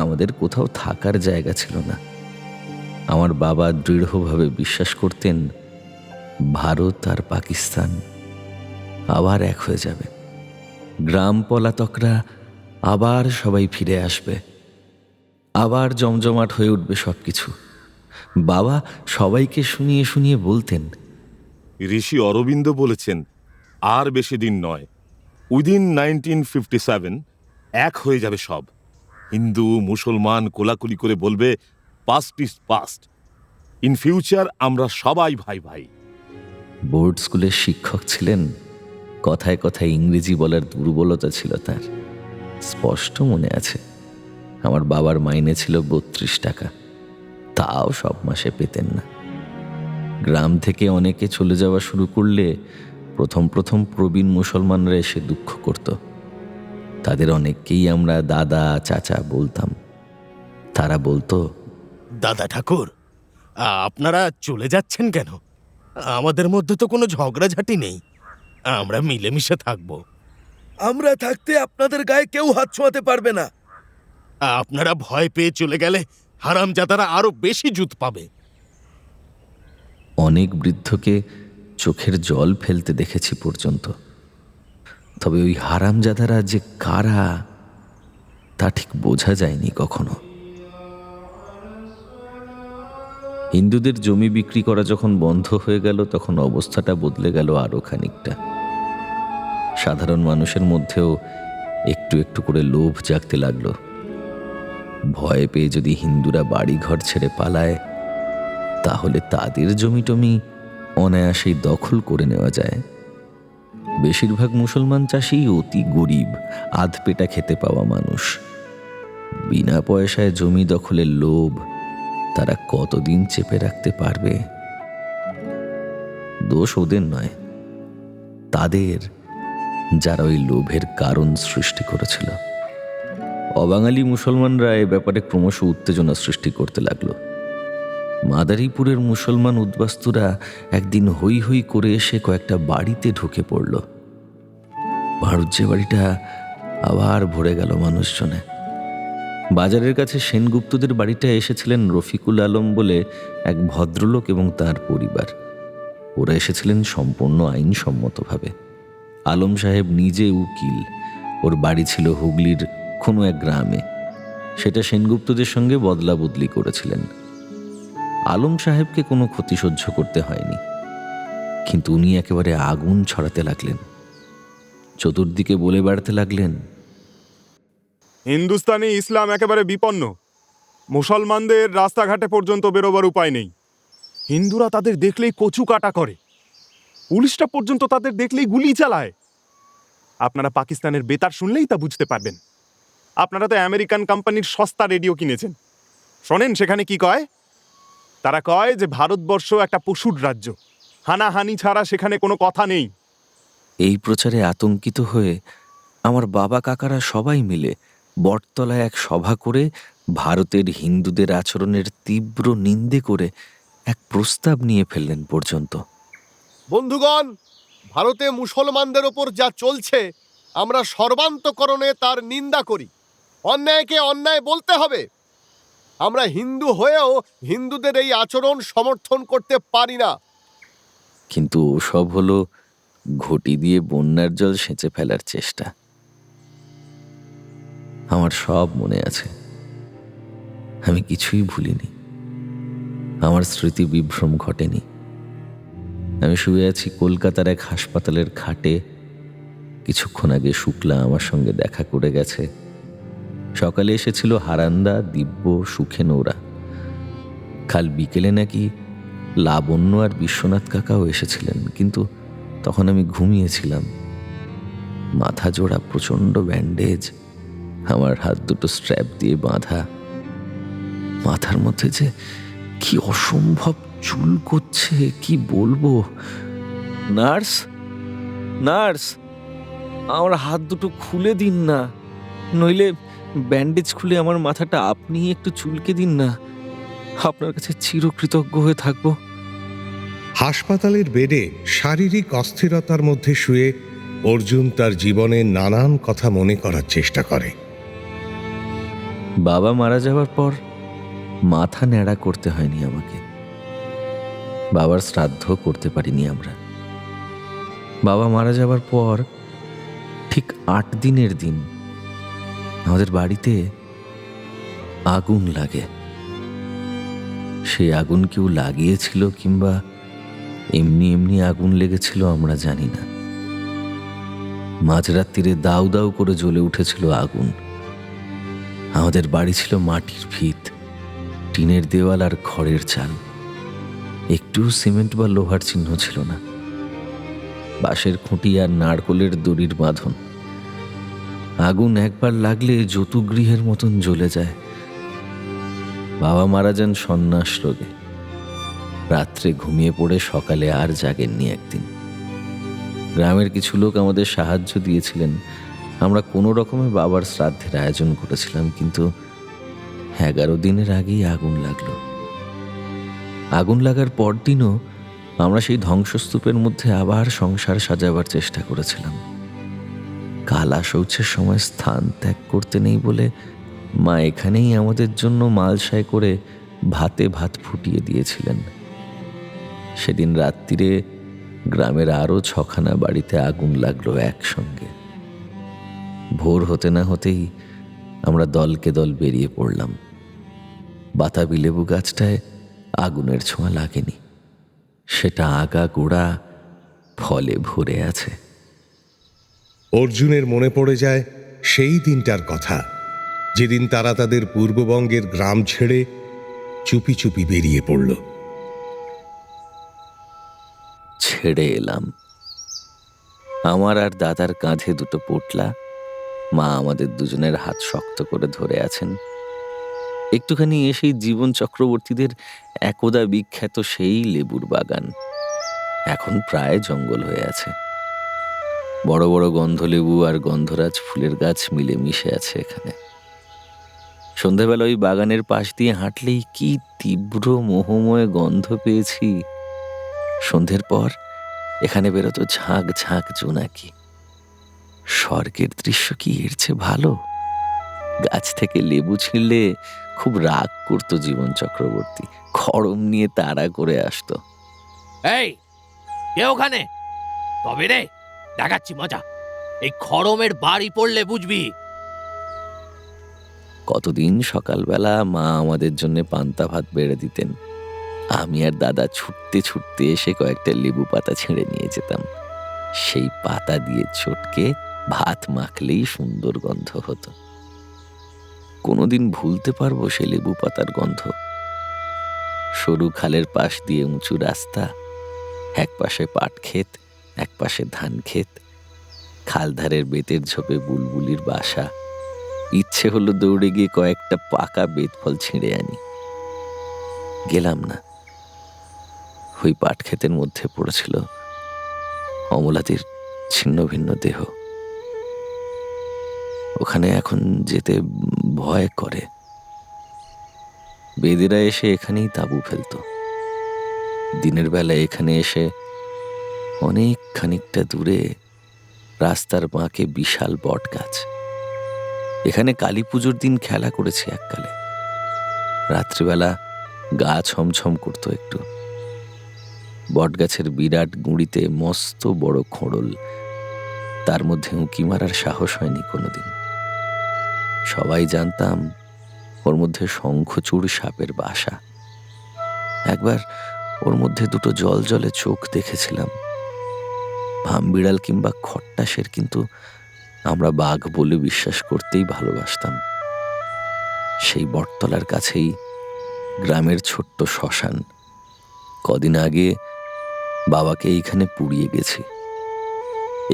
আমাদের কোথাও থাকার জায়গা ছিল না। আমার বাবা দৃঢ়ভাবে বিশ্বাস করতেন ভারত আর পাকিস্তান আবার এক হয়ে যাবে, গ্রাম পলাতকরা আবার সবাই ফিরে আসবে, আবার জমজমাট হয়ে উঠবে সবকিছু। বাবা সবাইকে শুনিয়ে শুনিয়ে বলতেন, ঋষি অরবিন্দ বলেছেন আর বেশি দিন নয়, উইদিন 1957 এক হয়ে যাবে সব। হিন্দু মুসলমান কোলাকুলি করে বলবে past is past. In future আমরা সবাই ভাই ভাই। বোর্ড স্কুলের শিক্ষক ছিলেন, কথায় কথায় ইংরেজি বলার দুর্বলতা ছিল তার, স্পষ্ট মনে আছে। আমার বাবার মাইনে ছিল 32 টাকা, তাও সব মাসে পেতেন না। গ্রাম থেকে অনেকে চলে যাওয়া শুরু করলে প্রথম প্রথম প্রবীণ মুসলমানরা এসে দুঃখ করত। তাদের অনেককেই আমরা দাদা চাচা বলতাম। তারা বলতো, দাদা ঠাকুর, আপনারা চলে যাচ্ছেন কেন? আমাদের মধ্যে তো কোনো ঝগড়াঝাটি নেই, আমরা মিলেমিশে থাকবো। আমরা থাকতে আপনাদের গায়ে কেউ হাত ছোঁয়াতে পারবে না। আপনারা ভয় পেয়ে চলে গেলে হারামজাদারা আরো বেশি জুত পাবে। অনেক বৃদ্ধকে চোখের জল ফেলতে দেখেছি পর্যন্ত। তবে ওই হারামজাদারা যে কারা তা ঠিক বোঝা যায়নি কখনো। হিন্দুদের জমি বিক্রি করা যখন বন্ধ হয়ে গেল, তখন অবস্থাটা বদলে গেল আরো খানিকটা। সাধারণ মানুষের মধ্যেও একটু একটু করে লোভ জাগতে লাগলো। ভয় পেয়ে যদি হিন্দুরা বাড়ি ঘর ছেড়ে পালায়, তাহলে তাদের জমিটমি অনায়াসেই দখল করে নেওয়া যায়। বেশিরভাগ মুসলমান চাষী অতি গরিব, আধপেটা খেতে পাওয়া মানুষ। বিনা পয়সায় জমি দখলের লোভ তারা কতদিন চেপে রাখতে পারবে? দোষ ওদের নয়, তাদের, যারা ওই লোভের কারণ সৃষ্টি করেছিল। অবাঙালি মুসলমানরা এ ব্যাপারে ক্রমশ উত্তেজনা সৃষ্টি করতে লাগলো। মাদারীপুরের মুসলমান উদ্বাস্তুরা একদিন হই হই করে এসে কয়েকটা বাড়িতে ঢুকে পড়ল। ভারুজ্জে বাড়িটা আবার ভরে গেল মানুষজনে। বাজারের কাছে সেনগুপ্তদের বাড়িটা এসেছিলেন রফিকুল আলম বলে এক ভদ্রলোক এবং তার পরিবার। ওরা এসেছিলেন সম্পূর্ণ আইনসম্মতভাবে। আলম সাহেব নিজে উকিল। ওর বাড়ি ছিল হুগলির কোনো এক গ্রামে। সেটা সেনগুপ্তদের সঙ্গে বদলা বদলি করেছিলেন। আলম সাহেবকে কোনো ক্ষতি সহ্য করতে হয়নি, কিন্তু উনি একেবারে আগুন ছড়াতে লাগলেন। চতুর্দিকে বলে বেড়াতে লাগলেন, হিন্দুস্তানে ইসলাম একেবারে বিপন্ন। মুসলমানদের রাস্তাঘাটে পর্যন্ত বেরোবার উপায় নেই। হিন্দুরা তাদের দেখলেই কচু কাটা করে, পুলিশটা পর্যন্ত তাদের দেখলেই গুলি চালায়। আপনারা পাকিস্তানের বেতার শুনলেই তা বুঝতে পারবেন। আপনারা তো আমেরিকান কোম্পানির সস্তা রেডিও কিনেছেন, শোনেন সেখানে কি কয়। তারা কয় যে ভারতবর্ষ একটা পশুর রাজ্য, হানাহানি ছাড়া সেখানে কোনো কথা নেই। এই প্রচারে আতঙ্কিত হয়ে আমার বাবা কাকারা সবাই মিলে বটতলায় এক সভা করে ভারতের হিন্দুদের আচরণের তীব্র নিন্দে করে এক প্রস্তাব নিয়ে ফেললেন পর্যন্ত। বন্ধুগণ, ভারতে মুসলমানদের ওপর যা চলছে আমরা সর্বান্তকরণে তার নিন্দা করি। অন্যায়কে অন্যায় বলতে হবে। আমরা হিন্দু হয়েও হিন্দুদের এই আচরণ সমর্থন করতে পারি না। কিন্তু ওসব হলো ঘটি দিয়ে বন্যার জল সেঁচে ফেলার চেষ্টা। আমার সব মনে আছে, আমি কিছুই ভুলিনি। আমার স্মৃতি বিভ্রম ঘটেনি। আমি শুয়ে আছি কলকাতার এক হাসপাতালের খাটে। কিছুক্ষণ আগে শুক্লা আমার সঙ্গে দেখা করে গেছে। সকালে এসেছিল হারান্দা, দিব্য, সুখেন ওরা। কাল বিকেলে নাকি লাবণ্য আর বিশ্বনাথ কাকাও এসেছিলেন, কিন্তু তখন আমি ঘুমিয়েছিলাম। মাথা জোড়া প্রচণ্ড ব্যান্ডেজ, আমার হাত দুটো স্ট্র্যাপ দিয়ে বাঁধা। মাথার মধ্যে যে কি অসম্ভব চুল করছে, কি বলবো। নার্স, নার্স, আমার হাত দুটো খুলে দিন না, নইলে ব্যান্ডেজ খুলে আমার মাথাটা আপনি একটু চুলকে দিন না। আপনার কাছে চিরকৃতজ্ঞ হয়ে থাকবো। হাসপাতালের বেডে শারীরিক অস্থিরতার মধ্যে শুয়ে অর্জুন তার জীবনের নানান কথা মনে করার চেষ্টা করে। বাবা মারা যাওয়ার পর মাথা ন্যাড়া করতে হয়নি আমাকে। বাবার শ্রাদ্ধ করতে পারিনি আমরা। বাবা মারা যাওয়ার পর ঠিক 8 দিনের দিন আমাদের বাড়িতে আগুন লাগে। সেই আগুন কেউ লাগিয়েছিল কিংবা এমনি এমনি আগুন লেগেছিল আমরা জানি না। মাঝরাত্রিরে দাউ দাউ করে জ্বলে উঠেছিল আগুন। আমাদের বাড়ি ছিল মাটির ভিত, টিনের দেওয়াল আর খড়ের চাল, একটু সিমেন্ট বা লোহার চিহ্ন ছিল না। বাঁশের খুঁটি আর নারকোলের দড়ির বাঁধন। আগুন একবার লাগলে যতুগৃহের মতন জ্বলে যায়। বাবা মারা যান সন্ন্যাস রোগে। রাত্রে ঘুমিয়ে পড়ে সকালে আর জাগেননি একদিন। গ্রামের কিছু লোক আমাদের সাহায্য দিয়েছিলেন। আমরা কোনো রকমে বাবার শ্রাদ্ধের আয়োজন করেছিলাম, কিন্তু 11 দিনের আগেই আগুন লাগলো। আগুন লাগার পরদিনও আমরা সেই ধ্বংসস্তূপের মধ্যে আবার সংসার সাজাবার চেষ্টা করেছিলাম। কালা শৌচের সময় স্থান ত্যাগ করতে নেই বলে মা এখানেই আমাদের জন্য মালসায় করে ভাতে ভাত ফুটিয়ে দিয়েছিলেন। সেদিন রাত্রিরে গ্রামের আরও 6খানা বাড়িতে আগুন লাগলো একসঙ্গে। ভোর হতে না হতেই আমরা দলকে দল বেরিয়ে পড়লাম। বাতাবি লেবু গাছটায় আগুনের ছোঁয়া লাগেনি, সেটা আগা গোড়া ফলে ভরে আছে। অর্জুনের মনে পড়ে যায় সেই দিনটার কথা, যেদিন তারা তাদের পূর্ববঙ্গের গ্রাম ছেড়ে চুপি চুপি বেরিয়ে পড়ল। ছেড়ে এলাম। আমার আর দাদার কাঁধে দুটো পোটলা। মা আমাদের দুজনের হাত শক্ত করে ধরে আছেন। একটুখানি এসেই জীবন চক্রবর্তীদের একদা বিখ্যাত সেই লেবুর বাগান এখন প্রায় জঙ্গল হয়ে আছে। বড় বড় গন্ধলেবু আর গন্ধরাজ ফুলের গাছ মিলে মিশে আছে এখানে। সন্ধেবেলা ওই বাগানের পাশ দিয়ে হাঁটলেই কি তীব্র মোহময় গন্ধ পেয়েছি। সন্ধ্যের পর এখানে বেরোতো ঝাঁক ঝাঁক জোনাকি। স্বর্গের দৃশ্য কি এর চেয়ে ভালো? গাছ থেকে লেবু ছিঁড়লে খুব রাগ করতো জীবন চক্রবর্তী। খড়ম নিয়ে তাড়া করে আসতো। এই কে ওখানে? তবে রে দেখাচ্ছি মজা। এই খড়মের বাড়ি পড়লে বুঝবি। কতদিন সকালবেলা মা আমাদের জন্য পান্তা ভাত বেড়ে দিতেন। আমি আর দাদা ছুটতে ছুটতে এসে কয়েকটা লেবু পাতা ছিঁড়ে নিয়ে যেতাম। সেই পাতা দিয়ে চটকে ভাত মাখলেই সুন্দর গন্ধ হতো। কোনোদিন ভুলতে পারবো সে লেবু পাতার গন্ধ? সরু খালের পাশ দিয়ে উঁচু রাস্তা, এক পাশে পাট ক্ষেত, এক পাশে ধান ক্ষেত, খালধারের বেতের ঝোপে বুলবুলির বাসা। ইচ্ছে হলো দৌড়ে গিয়ে কয়েকটা পাকা বেত ফল ছিঁড়ে আনি। গেলাম না। ওই পাট ক্ষেতের মধ্যে পড়েছিল অমলাদির ছিন্ন ভিন্ন দেহ। ওখানে এখন যেতে ভয় করে। বেদেরা এসে এখানেই তাঁবু ফেলতো। দিনের বেলা এখানে এসে অনেক খানিকটা দূরে রাস্তার বাঁকে বিশাল বট গাছ। এখানে কালী পুজোর দিন খেলা করেছি এককালে। রাত্রিবেলা গা ছমছম করতো একটু। বটগাছের বিরাট গুঁড়িতে মস্ত বড় খোঁড়ল, তার মধ্যে উঁকি মারার সাহস হয়নি কোনোদিন। সবাই জানতাম ওর মধ্যে শঙ্খচূড় সাপের বাসা। একবার ওর মধ্যে দুটো জল জলে চোখ দেখেছিলাম। ভামবিড়াল কিংবা খট্টাসের, কিন্তু আমরা বাঘ বলে বিশ্বাস করতেই ভালোবাসতাম। সেই বটতলার কাছেই গ্রামের ছোট্ট শ্মশান। কদিন আগে বাবাকে এইখানে পুড়িয়ে গেছি।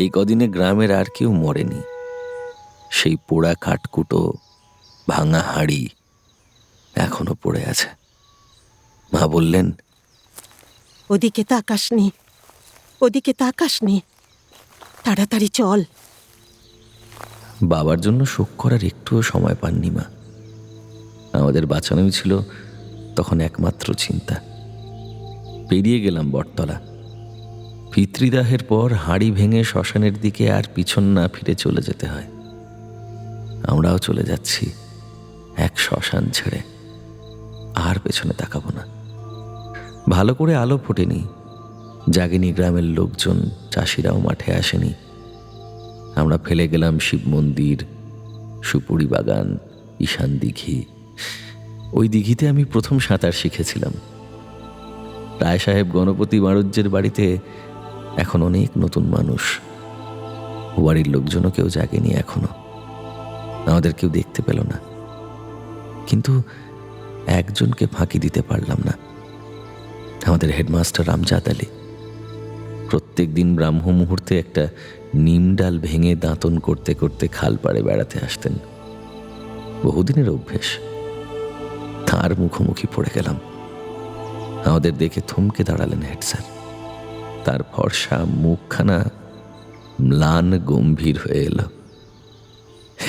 এই কদিনে গ্রামের আর কেউ মরেনি। সেই পোড়া কাঠকুটো, ভাঙা হাড়ি এখনো পড়ে আছে। মা বললেন, ওদিকে তাকাসনি, ওদিকে তাকাসনি, তাড়াতাড়ি চল। বাবার জন্য শোক করার একটুও সময় পাননি মা। আমাদের বাঁচানোই ছিল তখন একমাত্র চিন্তা। পেরিয়ে গেলাম বটতলা। পিতৃদাহের পর হাঁড়ি ভেঙে শ্মশানের দিকে আর পিছন না ফিরে চলে যেতে হয়। আমরাও চলে যাচ্ছি এক শ্মশান ছেড়ে। আর পেছনে তাকাবো না। ভালো করে আলো ফোটেনি, জাগেনি গ্রামের লোকজন, চাষিরাও মাঠে আসেনি। আমরা ফেলে গেলাম শিব মন্দির, সুপুরি বাগান, ঈশান দিঘি। ওই দিঘিতে আমি প্রথম সাঁতার শিখেছিলাম। রায় সাহেব গণপতি বাণুজ্যের বাড়িতে এখন অনেক নতুন মানুষ। বাড়ির লোকজনও কেউ জাগেনি এখনো। আমাদের কেউ দেখতে পেল না, কিন্তু একজনকে ফাঁকি দিতে পারলাম না। আমাদের হেডমাস্টার আমজাদ আলী প্রত্যেক দিন ব্রাহ্ম মুহূর্তে একটা নিম ডাল ভেঙে দাঁতন করতে করতে খাল পাড়ে বেড়াতে আসতেন। বহুদিনের অভ্যেস। তাঁর মুখোমুখি পড়ে গেলাম। আমাদের দেখে থমকে দাঁড়ালেন হেড স্যার। তার ফর্সা মুখখানা ম্লান গম্ভীর হয়ে এলো।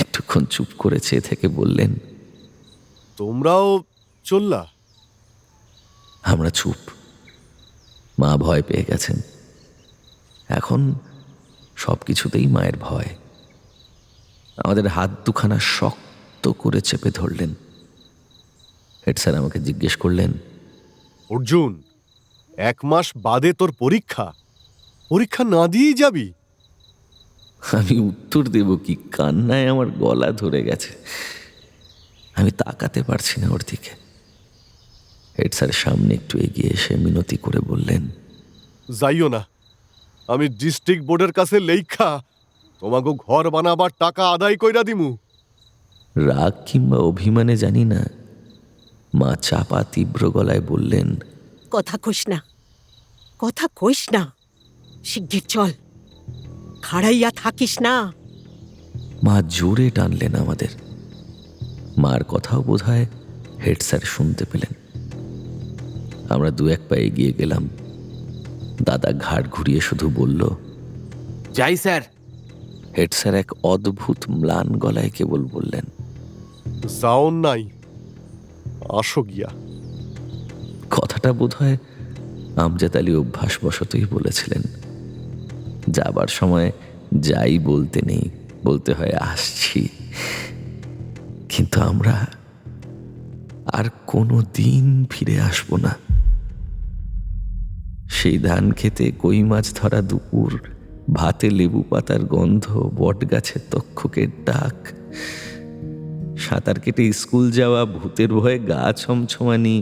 একটুক্ষণ চুপ করে চেয়ে থেকে বললেন, তোমরাও চললা? আমরা চুপ। মা ভয় পেয়ে গেছেন। এখন সবকিছুতেই মায়ের ভয়। আমাদের হাত দুখানা শক্ত করে চেপে ধরলেন। হেড স্যার আমাকে জিজ্ঞেস করলেন, অর্জুন, 1 মাস বাদে তোর পরীক্ষা, পরীক্ষা না দিয়েই যাবি? আমি উত্তর দেব কি? কান্নায় আমার গলা ধরে গেছে। আমি তাকাতে পারছি না ওর দিকে। হেড স্যার সামনে একটু এগিয়ে এসে মিনতি করে বললেন, যাইও না। আমি ডিস্ট্রিক্ট বোর্ডের কাছে লেখা তোমাকে ঘর বানাবার টাকা আদায় কইরা দিমু। রাগ কিংবা অভিমানে জানি না, মা চাপা তীব্র গলায় বললেন, কথা কইস না, কথা কইস না, শিগগির চল, খাড়াইয়া থাকিস না। মা জোরে টানলেন আমাদের। মার কথাও বোধহয় হেড স্যার শুনতে পেলেন। আমরা 2-1 পা এগিয়ে গেলাম। দাদা ঘাড় ঘুরিয়ে শুধু বলল, যাই স্যার। হেড স্যার এক অদ্ভুত ম্লান গলায় কেবল বললেন, যাওন নাই, আসো গিয়া। কথাটা বোধহয় আমজাদ আলী অভ্যাসবশতই বলেছিলেন। যাবার সময় যাই বলতে নেই, বলতে হয় আসছি। কিন্তু আমরা আর কোনো দিন ফিরে আসব না। সেই ধান খেতে কই মাছ ধরা দুপুর, ভাতে লেবু পাতার গন্ধ, বট গাছের তক্ষকের ডাক, সাঁতার কেটে স্কুল যাওয়া, ভূতের ভয়ে গা ছমছমানি,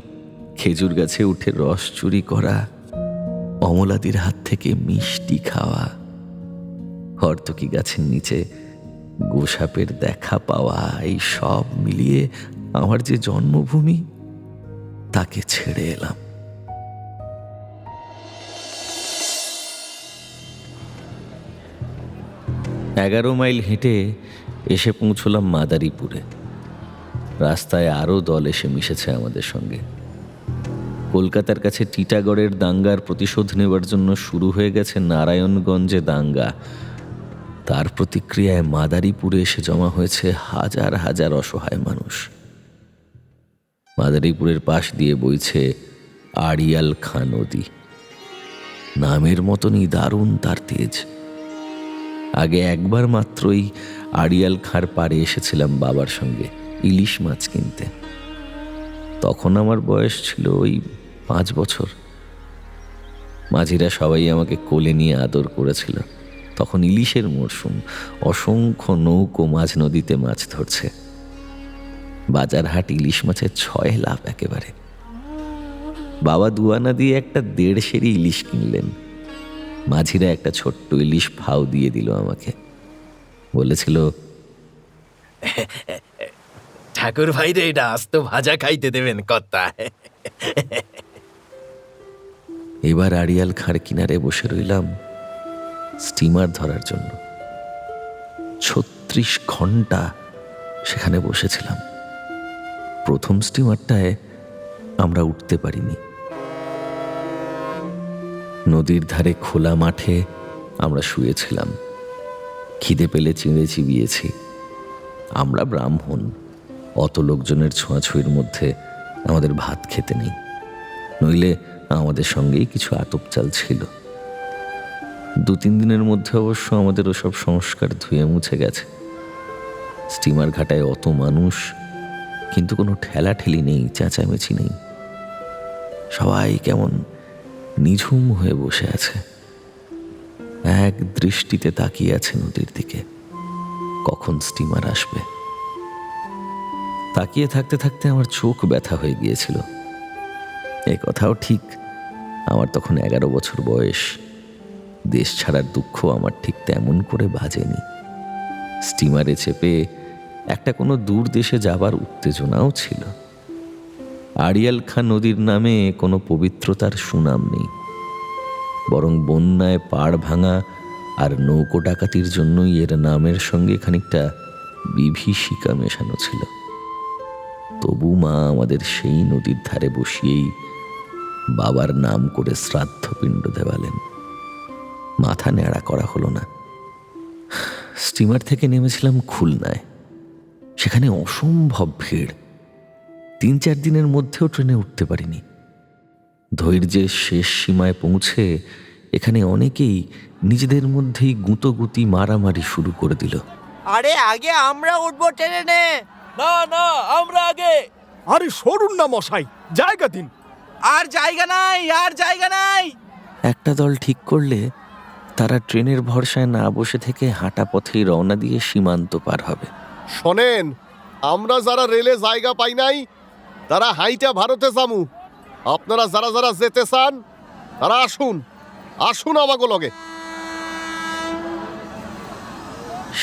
খেজুর গাছে উঠে রস চুরি করা, অমলাদির হাত থেকে মিষ্টি খাওয়া, হরতকি গাছের নিচে গোসাপের দেখা পাওয়া, এই সব মিলিয়ে আমার যে জন্মভূমি, তাকে ছেড়ে এলাম। এগারো মাইল হেঁটে এসে পৌঁছলাম মাদারীপুরে। রাস্তায় আরও দল এসে মিশেছে আমাদের সঙ্গে। কলকাতার কাছে টিটাগড়ের দাঙ্গার প্রতিশোধ নেবার জন্য শুরু হয়ে গেছে নারায়ণগঞ্জে দাঙ্গা। তার প্রতিক্রিয়ায় মাদারীপুরে এসে জমা হয়েছে হাজার হাজার অসহায় মানুষ। মাদারীপুরের পাশ দিয়ে বইছে আড়িয়াল খাঁ নদী। নামের মতনই দারুণ তার তেজ। আগে একবার মাত্রই আড়িয়াল খাঁর পাড়ে এসেছিলাম বাবার সঙ্গে ইলিশ মাছ কিনতে। তখন আমার বয়স ছিল ওই 5 বছর। মাঝিরা সবাই আমাকে কোলে নিয়ে আদর করেছিল। তখন ইলিশের মরশুম, অসংখ্য নৌকো মাঝ নদীতে মাছ ধরছে। বাজারহাট ইলিশ মাছের 6 লাভ একেবারে। বাবা 2 আনা দিয়ে একটা 1.5 সেরি ইলিশ কিনলেন। মাঝিরা একটা ছোট্ট ইলিশ ফাও দিয়ে দিল আমাকে। বলেছিল, ঠাকুর ভাইরে এটা আস্ত ভাজা খাইতে দেবেন কর্তা। এবার আড়িয়াল খাঁর কিনারে বসে রইলাম স্টিমার ধরার জন্য। 36 ঘন্টা সেখানে বসেছিলাম। প্রথম স্টিমারটায় আমরা উঠতে পারিনি। নদীর ধারে খোলা মাঠে আমরা শুয়েছিলাম। খিদে পেলে চিঁড়ে চিবিয়েছি। আমরা ব্রাহ্মণ, অত লোকজনের ছোঁয়াছুঁয়ির মধ্যে আমাদের ভাত খেতে নেই। নইলে আমাদের সঙ্গেই কিছু আতপ চাল ছিল। 2-3 দিনের মধ্যে অবশ্য আমাদের ওসব সংস্কার ধুয়ে মুছে গেছে। স্টিমার ঘাটায় অত মানুষ, কিন্তু কোনো ঠেলাঠেলি নেই, চেঁচামেচি নেই। সবাই কেমন নিঝুম হয়ে বসে আছে, এক দৃষ্টিতে তাকিয়ে আছে নদীর দিকে, কখন স্টিমার আসবে। তাকিয়ে থাকতে থাকতে আমার চোখ ব্যথা হয়ে গিয়েছিল। এ কথাও ঠিক, আমার তখন 11 বছর বয়স। দেশ ছাড়ার দুঃখ আমার ঠিক তেমন করে বাজেনি। স্টিমারে চেপে একটা কোনো দূর দেশে যাবার উত্তেজনাও ছিল। আড়িয়াল খাঁ নদীর নামে কোনো পবিত্রতার সুনাম নেই, বরং বন্যায় পাড় ভাঙা আর নৌকো ডাকাতির জন্যই এর নামের সঙ্গে খানিকটা বিভীষিকা মেশানো ছিল। তবু মা আমাদের সেই নদীর ধারে বসিয়েই বাবার নাম করে শ্রাদ্ধপিণ্ড দেওয়ালেন। মাথা ন্যাড়া করা হলো না। স্টিমার থেকে নেমেছিলাম খুলনায়। সেখানে অসম্ভব ভিড়। 3-4 দিনের মধ্যেও ট্রেনে উঠতে পারিনি। ধৈর্যের শেষ সীমায় পৌঁছে এখানে অনেকেই নিজেদের মধ্যেই গুঁতোগুতি মারামারি শুরু করে দিল। আরে আগে আমরা উঠবো ট্রেনে। না না, আমরা আগে। আরে সরুন না মশাই, জায়গা দিন। আর জায়গা নাই, আর জায়গা নাই। একটা দল ঠিক করলে তারা ট্রেনের ভরসায় না বসে থেকে হাঁটা পথেই রওনা দিয়ে সীমান্ত পার হবে। শোনেন, আমরা যারা রেলে জায়গা পাই নাই তারা হাইটা ভারতে যামু। আপনারা যারা যারা যেতে চান তারা আসুন, আসুন আমাগো লগে।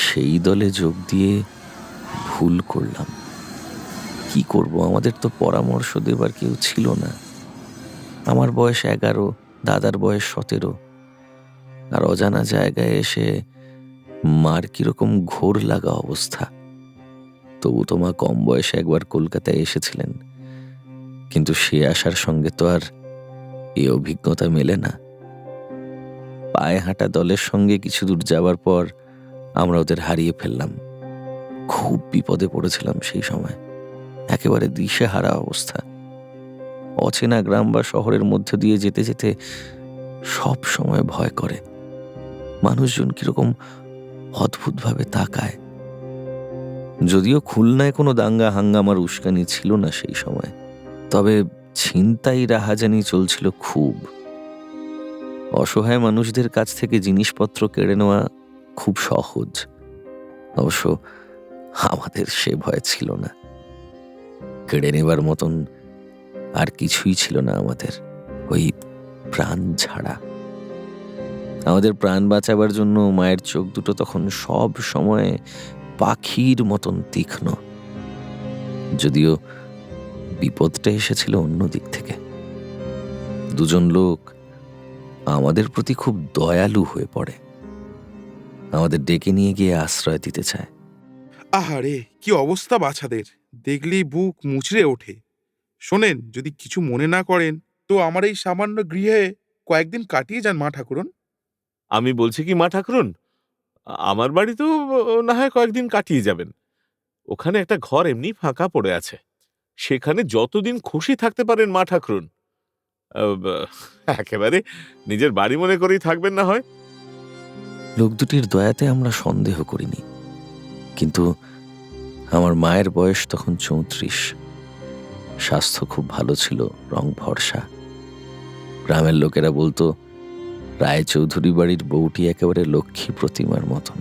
সেই দলে যোগ দিয়ে ভুল করলাম। কি করব, আমাদের তো পরামর্শ দেবার কেউ ছিল না। আমার বয়স 11, দাদার বয়স 17, আর অজানা জায়গায় এসে মার কিরকম ঘোর লাগা অবস্থা। তবু তো মা কম বয়সে একবার কলকাতায় এসেছিলেন, কিন্তু সে আসার সঙ্গে তো আর এ অভিজ্ঞতা মেলে না। পায়ে হাঁটা দলের সঙ্গে কিছু দূর যাবার পর আমরা ওদের হারিয়ে ফেললাম। খুব বিপদে পড়েছিলাম সেই সময়, একেবারে দিশেহারা অবস্থা। অচেনা গ্রাম বা শহরের মধ্যে দিয়ে যেতে যেতে সব সময় ভয় করে। মানুষজন কিরকম অদ্ভুতভাবে তাকায়। যদিও খুলনায় কোনো দাঙ্গা হাঙ্গামার উস্কানি ছিল না সেই সময়, তবে ছিনতাই রাহাজানি চলছিল খুব। অসহায় মানুষদের কাছ থেকে জিনিসপত্র কেড়ে নেওয়া খুব সহজ। অবশ্য আমাদের সে ভয় ছিল না। কেড়ে নেবার মতন আর কিছুই ছিল না আমাদের, ওই প্রাণ ছাড়া। আমাদের প্রাণ বাঁচাবার জন্য মায়ের চোখ দুটো তখন সব সময় পাখির মতন তীক্ষ্ণ। যদিও বিপদটা এসেছিল অন্য দিক থেকে। দুজন লোক আমাদের প্রতি খুব দয়ালু হয়ে পড়ে, আমাদের ডেকে নিয়ে গিয়ে আশ্রয় দিতে চায়। আহারে, কি অবস্থা বাছাদের, দেখলেই বুক মুচড়ে ওঠে। শোনেন, যদি কিছু মনে না করেন তো আমার এই সামান্য গৃহে কয়েকদিন কাটিয়ে যান মা ঠাকুরন। আমি বলছি কি মা ঠাকুরন, আমার বাড়িতেও না হয় কয়েকদিন কাটিয়ে যাবেন। ওখানে একটা ঘর এমনি ফাঁকা পড়ে আছে, সেখানে যতদিন খুশি থাকতে পারেন মা ঠাকুরন। একেবারে নিজের বাড়ি মনে করেই থাকবেন না হয়। লোক দুটির দয়াতে আমরা সন্দেহ করিনি, কিন্তু আমার মায়ের বয়স তখন 34। স্বাস্থ্য খুব ভালো ছিল, রং ভরসা। গ্রামের লোকেরা বলতো রায়চৌধুরী বাড়ির বউটি একেবারে লক্ষ্মী প্রতিমার মতন।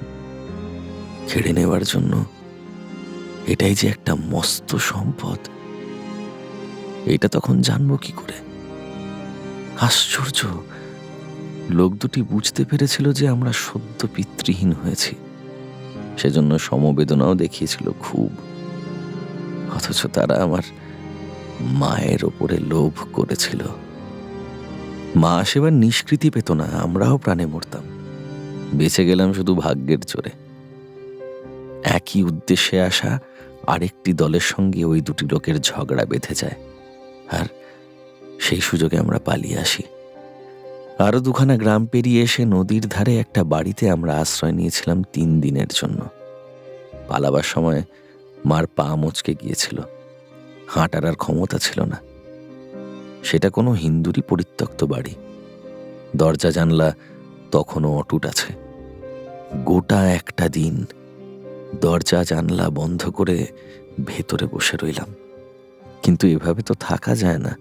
কেড়ে নেওয়ার জন্য এটাই যে একটা মস্ত সম্পদ, এটা তখন জানবো কি করে? আশ্চর্য, লোক দুটি বুঝতে পেরেছিল যে আমরা সদ্য পিতৃহীন হয়েছি, সেজন্য সমবেদনাও দেখিয়েছিল খুব। অথচ তারা আমার মায়ের ওপরে লোভ করেছিল। মা সেবার নিষ্কৃতি পেত না, আমরাও প্রাণে মরতাম। বেঁচে গেলাম শুধু ভাগ্যের জোরে। একই উদ্দেশ্যে আসা আরেকটি দলের সঙ্গে ওই দুটি লোকের ঝগড়া বেঁধে যায়, আর সেই সুযোগে আমরা পালিয়ে আসি। আরো 2খানা গ্রাম পেরিয়ে এসে নদীর ধারে একটা বাড়িতে আমরা আশ্রয় নিয়েছিলাম 3 দিনের জন্য। পালাবার সময় মার পা মচকে গিয়েছিল, হাঁটার আর ক্ষমতা ছিল না। সেটা কোনো হিন্দুরই পরিত্যক্ত বাড়ি। দরজা জানলা তখনও অটুট আছে। গোটা একটা দিন দরজা জানলা বন্ধ করে ভেতরে বসে রইলাম। কিন্তু এভাবে তো থাকা যায় না।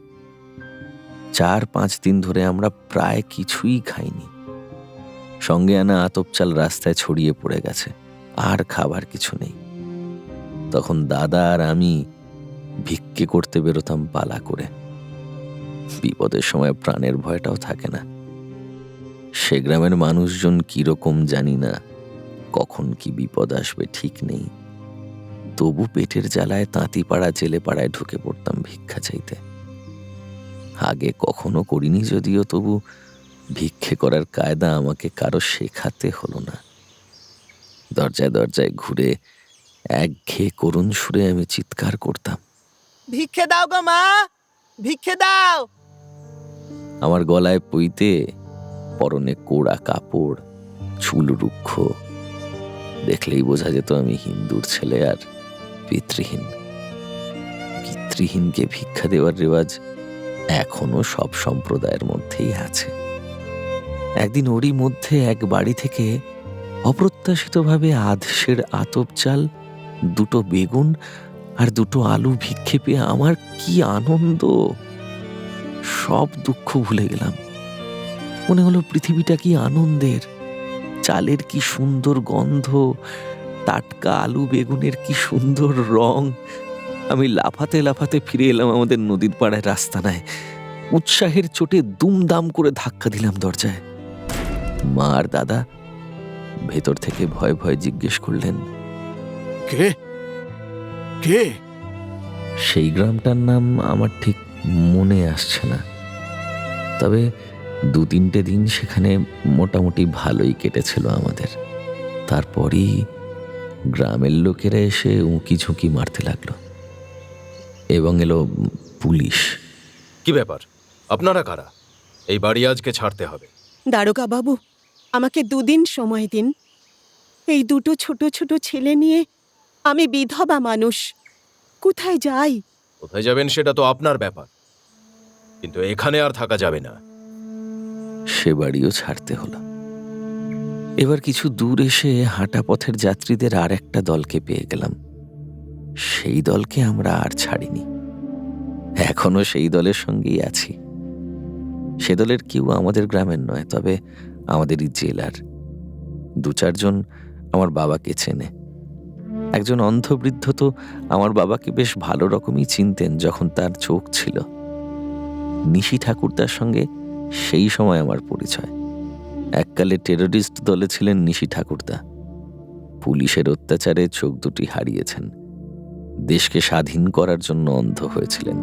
4-5 দিন ধরে আমরা প্রায় কিছুই খাইনি। সঙ্গে আনা আতপ চাল রাস্তায় ছড়িয়ে পড়ে গেছে, আর খাবার কিছু নেই। তখন দাদা আর আমি ভিক্ষে করতে বেরোতাম পালা করে। বিপদের সময় প্রাণের ভয়টাও থাকে না। সে গ্রামের মানুষজন কিরকম জানি না, কখন কি বিপদ আসবে ঠিক নেই। তবু পেটের জ্বালায় তাঁতিপাড়া জেলেপাড়ায় ঢুকে পড়তাম ভিক্ষা চাইতে। আগে কখনো করিনি যদিও, তবু ভিক্ষে করার কায়দা আমাকে কারো শেখাতে হলো না। দরজায় দরজায় ঘুরে একঘেয়ে করুণ সুরে আমি চিৎকার করতাম, ভিক্ষে দাও গো মা, ভিক্ষে দাও। আমার গলায় পইতে, পরনে কোড়া কাপড়, চুল রুক্ষ, দেখলেই বোঝা যেত আমি হিন্দুর ছেলে আর পিতৃহীন। পিতৃহীনকে ভিক্ষা দেওয়ার রেওয়াজ এখনো সব সম্প্রদায়ের মধ্যেই আছে। একদিন ওরই মধ্যে এক বাড়ি থেকে অপ্রত্যাশিতভাবে আধশের আতপ চাল, 2 বেগুন আর 2 আলু ভিক্ষে পেয়ে আমার কি আনন্দ! সব দুঃখ ভুলে গেলাম। মনে হলো পৃথিবীটা কি আনন্দের, চালের কি সুন্দর গন্ধ, টাটকা আলু বেগুনের কি সুন্দর রং। আমি লাফাতে লাফাতে ফিরে এলাম আমাদের নদীর পাড়ায় রাস্তানায়। উৎসাহের চোটে দুমদাম করে ধাক্কা দিলাম দরজায়। মা আর দাদা ভেতর থেকে ভয়ে ভয়ে জিজ্ঞেস করলেন, কে কে? সেই গ্রামটার নাম আমার ঠিক মনে আসছে না, তবে 2-3টে দিন সেখানে মোটামুটি ভালোই কেটেছিল আমাদের। তারপরই গ্রামের লোকেরা এসে উঁকি ঝুঁকি মারতে লাগলো এবং এলো পুলিশ। কি ব্যাপার, আপনারা কারা? এই বাড়ি আজকে ছাড়তে হবে। দারোগা বাবু, আমাকে 2 দিন সময় দিন। এই 2 ছোট ছোট ছেলে নিয়ে আমি বিধবা মানুষ, কোথায় যাই? কোথায় যাবেন সেটা তো আপনার ব্যাপার, কিন্তু এখানে আর থাকা যাবে না। সে বাড়িও ছাড়তে হলো। এবার কিছু দূর এসে হাঁটা পথের যাত্রীদের আর একটা দলকে পেয়ে গেলাম। সেই দলকে আমরা আর ছাড়িনি, এখনো সেই দলের সঙ্গেই আছি। সে দলের কেউ আমাদের গ্রামের নয়, তবে আমাদেরই জেলার। 2-4 জন আমার বাবাকে চেনে। একজন অন্ধবৃদ্ধ তো আমার বাবাকে বেশ ভালো রকমই চিনতেন যখন তার চোখ ছিল। নিশি ঠাকুরদার সঙ্গে সেই সময় আমার পরিচয়। এককালে টেররিস্ট দলে ছিলেন নিশি ঠাকুরদা। পুলিশের অত্যাচারে চোখ দুটি হারিয়েছেন। দেশকে স্বাধীন করার জন্য অন্ধ হয়েছিলেন।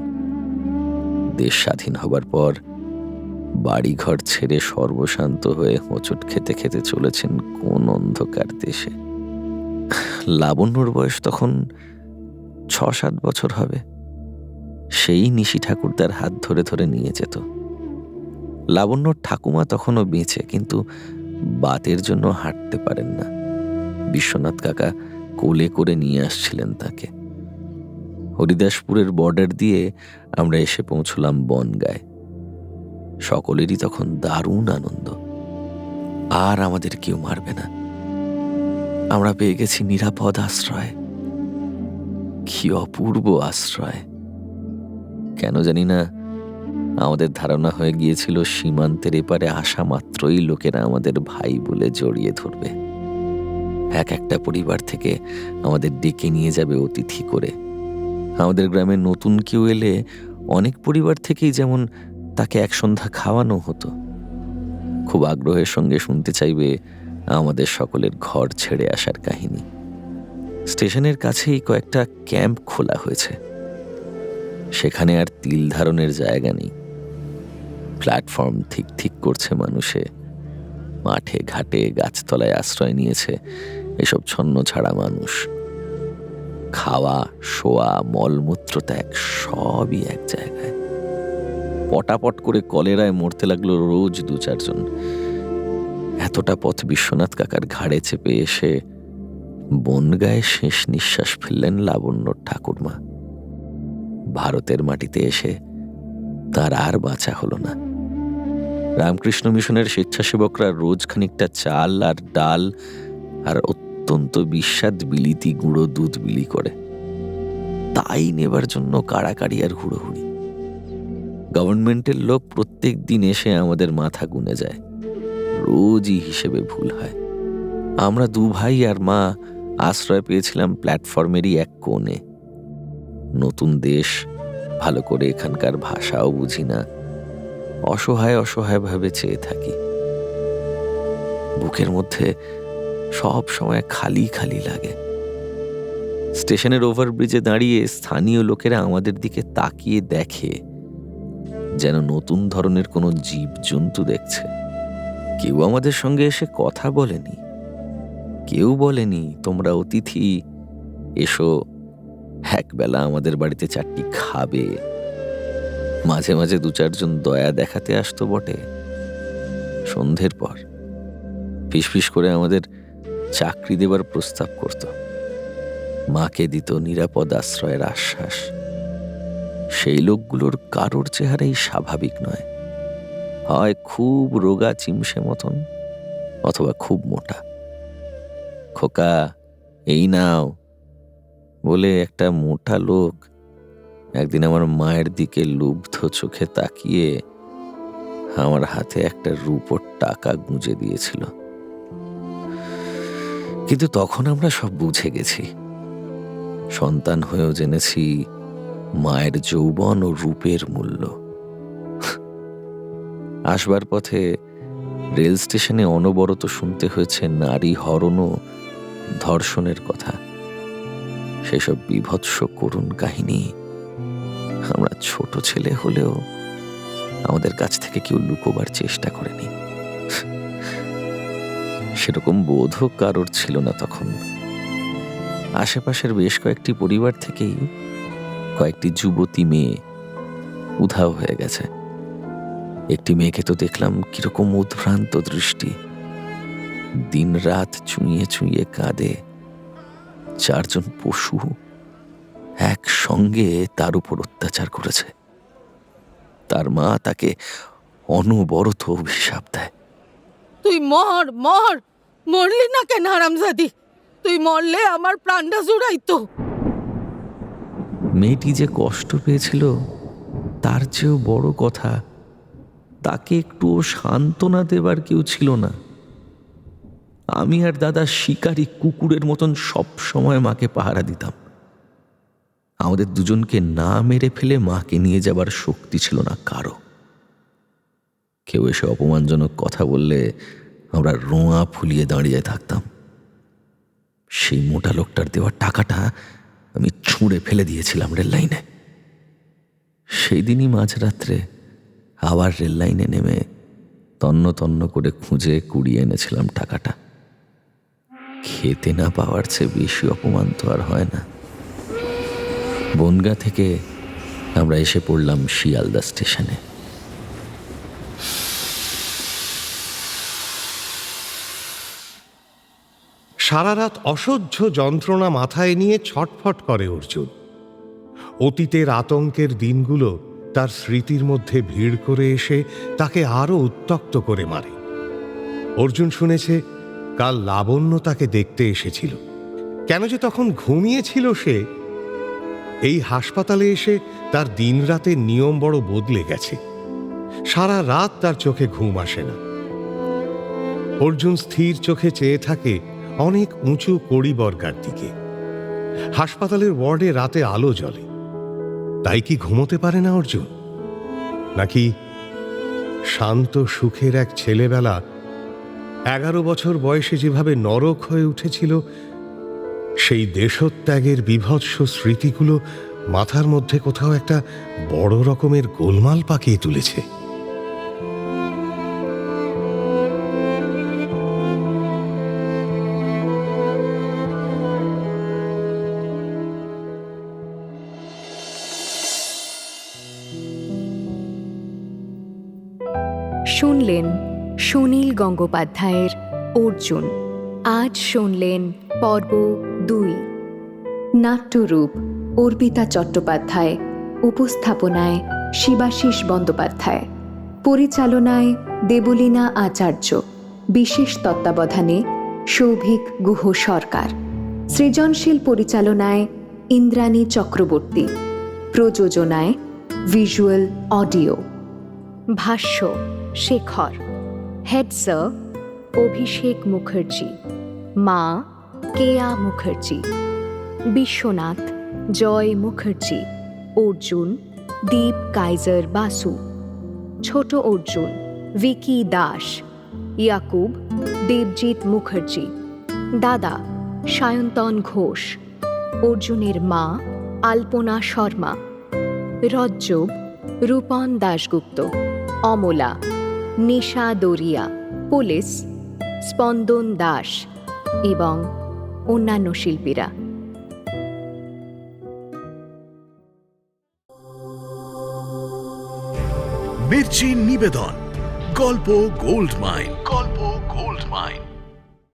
দেশ স্বাধীন হবার পর বাড়িঘর ছেড়ে সর্বশান্ত হয়ে হোঁচট খেতে খেতে চলেছেন কোন অন্ধকার দেশে। লাবণ্যর বয়স তখন 6-7 বছর হবে। সেই নিশি ঠাকুরদার হাত ধরে ধরে নিয়ে যেত। লাবণ্যর ঠাকুমা তখনও বেঁচে, কিন্তু বাতের জন্য হাঁটতে পারেন না। বিশ্বনাথ কাকা কোলে করে নিয়ে আসছিলেন তাকে। হরিদাসপুরের বর্ডার দিয়ে আমরা এসে পৌঁছলাম বনগায়। সকলেরই তখন দারুণ আনন্দ, আর আমাদের কেউ মারবে না। আমরা পেয়ে গেছি নিরাপদ আশ্রয়। কি অপূর্ব আশ্রয়! কেন জানি না আমাদের ধারণা হয়ে গিয়েছিল সীমান্তের এপারে আসা মাত্রই লোকেরা আমাদের ভাই বলে জড়িয়ে ধরবে। একটা পরিবার থেকে আমাদের ডেকে নিয়ে যাবে অতিথি করে। আমাদের গ্রামে নতুন কেউ এলে অনেক পরিবার থেকেই যেমন তাকে এক সন্ধ্যা খাওয়ানো হতো। খুব আগ্রহের সঙ্গে শুনতে চাইবে আমাদের সকলের ঘর ছেড়ে আসার কাহিনী। স্টেশনের কাছেই কয়েকটা ক্যাম্প খোলা হয়েছে। সেখানে আর তিল ধারণের জায়গা নেই। প্ল্যাটফর্ম ঠিক ঠিক করছে মানুষে। মাঠে ঘাটে গাছতলায় আশ্রয় নিয়েছে এসব ছন্ন ছাড়া মানুষ। খাওয়া, শোয়া, মলমূত্র ত্যাগ সবই এক জায়গায়। পটাপট করে কলেরায় মরতে লাগলো রোজ 2-4 জন। এতটা পথ বিশ্বনাথ কাকার ঘাড়ে চেপে এসে বনগায়ে শেষ নিঃশ্বাস ফেললেন লাবণ্যর ঠাকুরমা। ভারতের মাটিতে এসে তার আর বাঁচা হলো না। রামকৃষ্ণ মিশনের স্বেচ্ছাসেবকরা রোজ খানিকটা চাল আর ডাল আর অত্যন্ত বিস্বাদ বিলিতি গুঁড়ো দুধ বিলি করে, তাই নেবার জন্য কাড়াকাড়ি আর হুড়োহুড়ি। গভর্নমেন্টের লোক প্রত্যেক দিন এসে আমাদের মাথা গুনে যায়। রোজই হিসেবে ভুল হয়। আমরা 2 ভাই আর মা আশ্রয় পেয়েছিলাম প্ল্যাটফর্মেরই এক কোণে। নতুন দেশ, ভালো করে এখানকার ভাষাও বুঝি না। অসহায় অসহায়ভাবে চেয়ে থাকি। বুকের মধ্যে সব সময় খালি খালি লাগে। স্টেশনের ওভারব্রিজে দাঁড়িয়ে স্থানীয় লোকেরা আমাদের দিকে তাকিয়ে দেখে, যেন নতুন ধরনের কোনো জীবজন্তু দেখছে। কেউ আমাদের সঙ্গে এসে কথা বলেনি, কেউ বলেনি তোমরা অতিথি, এসো একবেলা আমাদের বাড়িতে চারটি খাবে। মাঝে মাঝে দু চারজন দয়া দেখাতে আসতো বটে। সন্ধ্যের পর ফিসফিস করে আমাদের চাকরি দেবার প্রস্তাব করত, মাকে দিত নিরাপদ আশ্রয়ের আশ্বাস। সেই লোকগুলোর কারোর চেহারাই স্বাভাবিক নয়, হয় খুব রোগা চিমসে মতন, অথবা খুব মোটা। খোকা এই নাও বলে একটা মোটা লোক একদিন আমার মায়ের দিকে লুব্ধ চোখে তাকিয়ে আমার হাতে একটা রূপোর টাকা গুঁজে দিয়েছিল। কিন্তু তখন আমরা সব বুঝে গেছি, সন্তান হয়েও জেনেছি মায়ের যৌবন ও রূপের মূল্য। আসবার পথে রেল স্টেশনে অনবরত শুনতে হয়েছে নারী হরণ ও ধর্ষণের কথা। সেসব বিভৎস করুণ কাহিনী আমরা ছোট ছেলে হলেও আমাদের কাছ থেকে কেউ লুকোবার চেষ্টা করেনি। সেরকম বোধও কারোর ছিল না তখন। আশেপাশের বেশ কয়েকটি পরিবার থেকেই কয়েকটি যুবতী মেয়ে উধাও হয়ে গেছে। একটি মেয়েকে তো দেখলাম কিরকম উদ্ভ্রান্ত দৃষ্টি, দিন রাত চুইয়ে চুইয়ে কাঁদে। চারজন পশু একসঙ্গে তার উপর অত্যাচার করেছে। তার মা তাকে অনবরত অভিশাপ দেয়। তুই মর মর, মরলি না কেন হারামজাদি? তুই মরলে আমার প্রাণটা জুড়াইতো। মেয়েটি যে কষ্ট পেয়েছিল তার চেয়েও বড় কথা, তাকে একটু সান্ত্বনা দেবার কেউ ছিল না। আমি আর দাদা শিকারী কুকুরের মতন সব সময় মাকে পাহারা দিতাম। আমাদের দুজনকে না মেরে ফেলে মাকে নিয়ে যাবার শক্তি ছিল না কারো। কেউ এসে অপমানজনক কথা বললে আমরা রোঁয়া ফুলিয়ে দাঁড়িয়ে থাকতাম। সেই মোটা লোকটার দেওয়া টাকাটা আমি ছুঁড়ে ফেলে দিয়েছিলাম রেল লাইনে। সেই দিনই মাঝরাত্রে আবার রেল লাইনে নেমে তন্ন তন্ন করে খুঁজে কুড়িয়ে এনেছিলাম টাকাটা। খেতে না পাওয়ার চেয়ে বেশি অপমান তো আর হয় না। বনগাঁ থেকে আমরা এসে পড়লাম শিয়ালদা স্টেশনে। সারা রাত অসহ্য যন্ত্রণা মাথায় নিয়ে ছটফট করে অর্জুন। অতীতের আতঙ্কের দিনগুলো তার স্মৃতির মধ্যে ভিড় করে এসে তাকে আরো উত্তক্ত করে মারে। অর্জুন শুনেছে কাল লাবণ্য তাকে দেখতে এসেছিল। কেন যে তখন ঘুমিয়েছিল সে? এই হাসপাতালে এসে তার দিনরাতের নিয়ম বড় বদলে গেছে। সারা রাত তার চোখে ঘুম আসে না। অর্জুন স্থির চোখে চেয়ে থাকে অনেক উঁচু কড়িবর্গার দিকে। হাসপাতালের ওয়ার্ডে রাতে আলো জ্বলে, তাই কি ঘুমোতে পারে না অর্জুন? নাকি শান্ত সুখের এক ছেলেবেলা 11 বছর বয়সে যেভাবে নরক হয়ে উঠেছিল, সেই দেশত্যাগের বিভৎস স্মৃতিগুলো মাথার মধ্যে কোথাও একটা বড় রকমের গোলমাল পাকিয়ে তুলেছে। শুনলেন সুনীল গঙ্গোপাধ্যায়ের অর্জুন। আজ শুনলেন পর্ব 2। নাট্যরূপ অর্পিতা চট্টোপাধ্যায়, উপস্থাপনায় শিবাশিস বন্দ্যোপাধ্যায়, পরিচালনায় দেবলীনা আচার্য, বিশেষ তত্ত্বাবধানে সৌভিক গুহ সরকার, সৃজনশীল পরিচালনায় ইন্দ্রাণী চক্রবর্তী, প্রযোজনায় ভিজুয়াল অডিও। ভাষ্য শেখর, হেড স্যার অভিষেক মুখার্জি, মা কেয়া মুখার্জি, বিশ্বনাথ জয় মুখার্জি, অর্জুন দীপ কাইজার বাসু, ছোট অর্জুন ভিকি দাস, ইয়াকুব দেবজিৎ মুখার্জি, দাদা সায়ন্তন ঘোষ, অর্জুনের মা আলপনা শর্মা, রজ্জব রূপন দাশগুপ্ত, অমলা, নিশা দরিয়া, পুলিশ, স্পন্দন দাস এবং অন্যান্য শিল্পীরা। মির্চি নিবেদন গল্প গোল্ড মাইন। গল্প গোল্ড মাইন।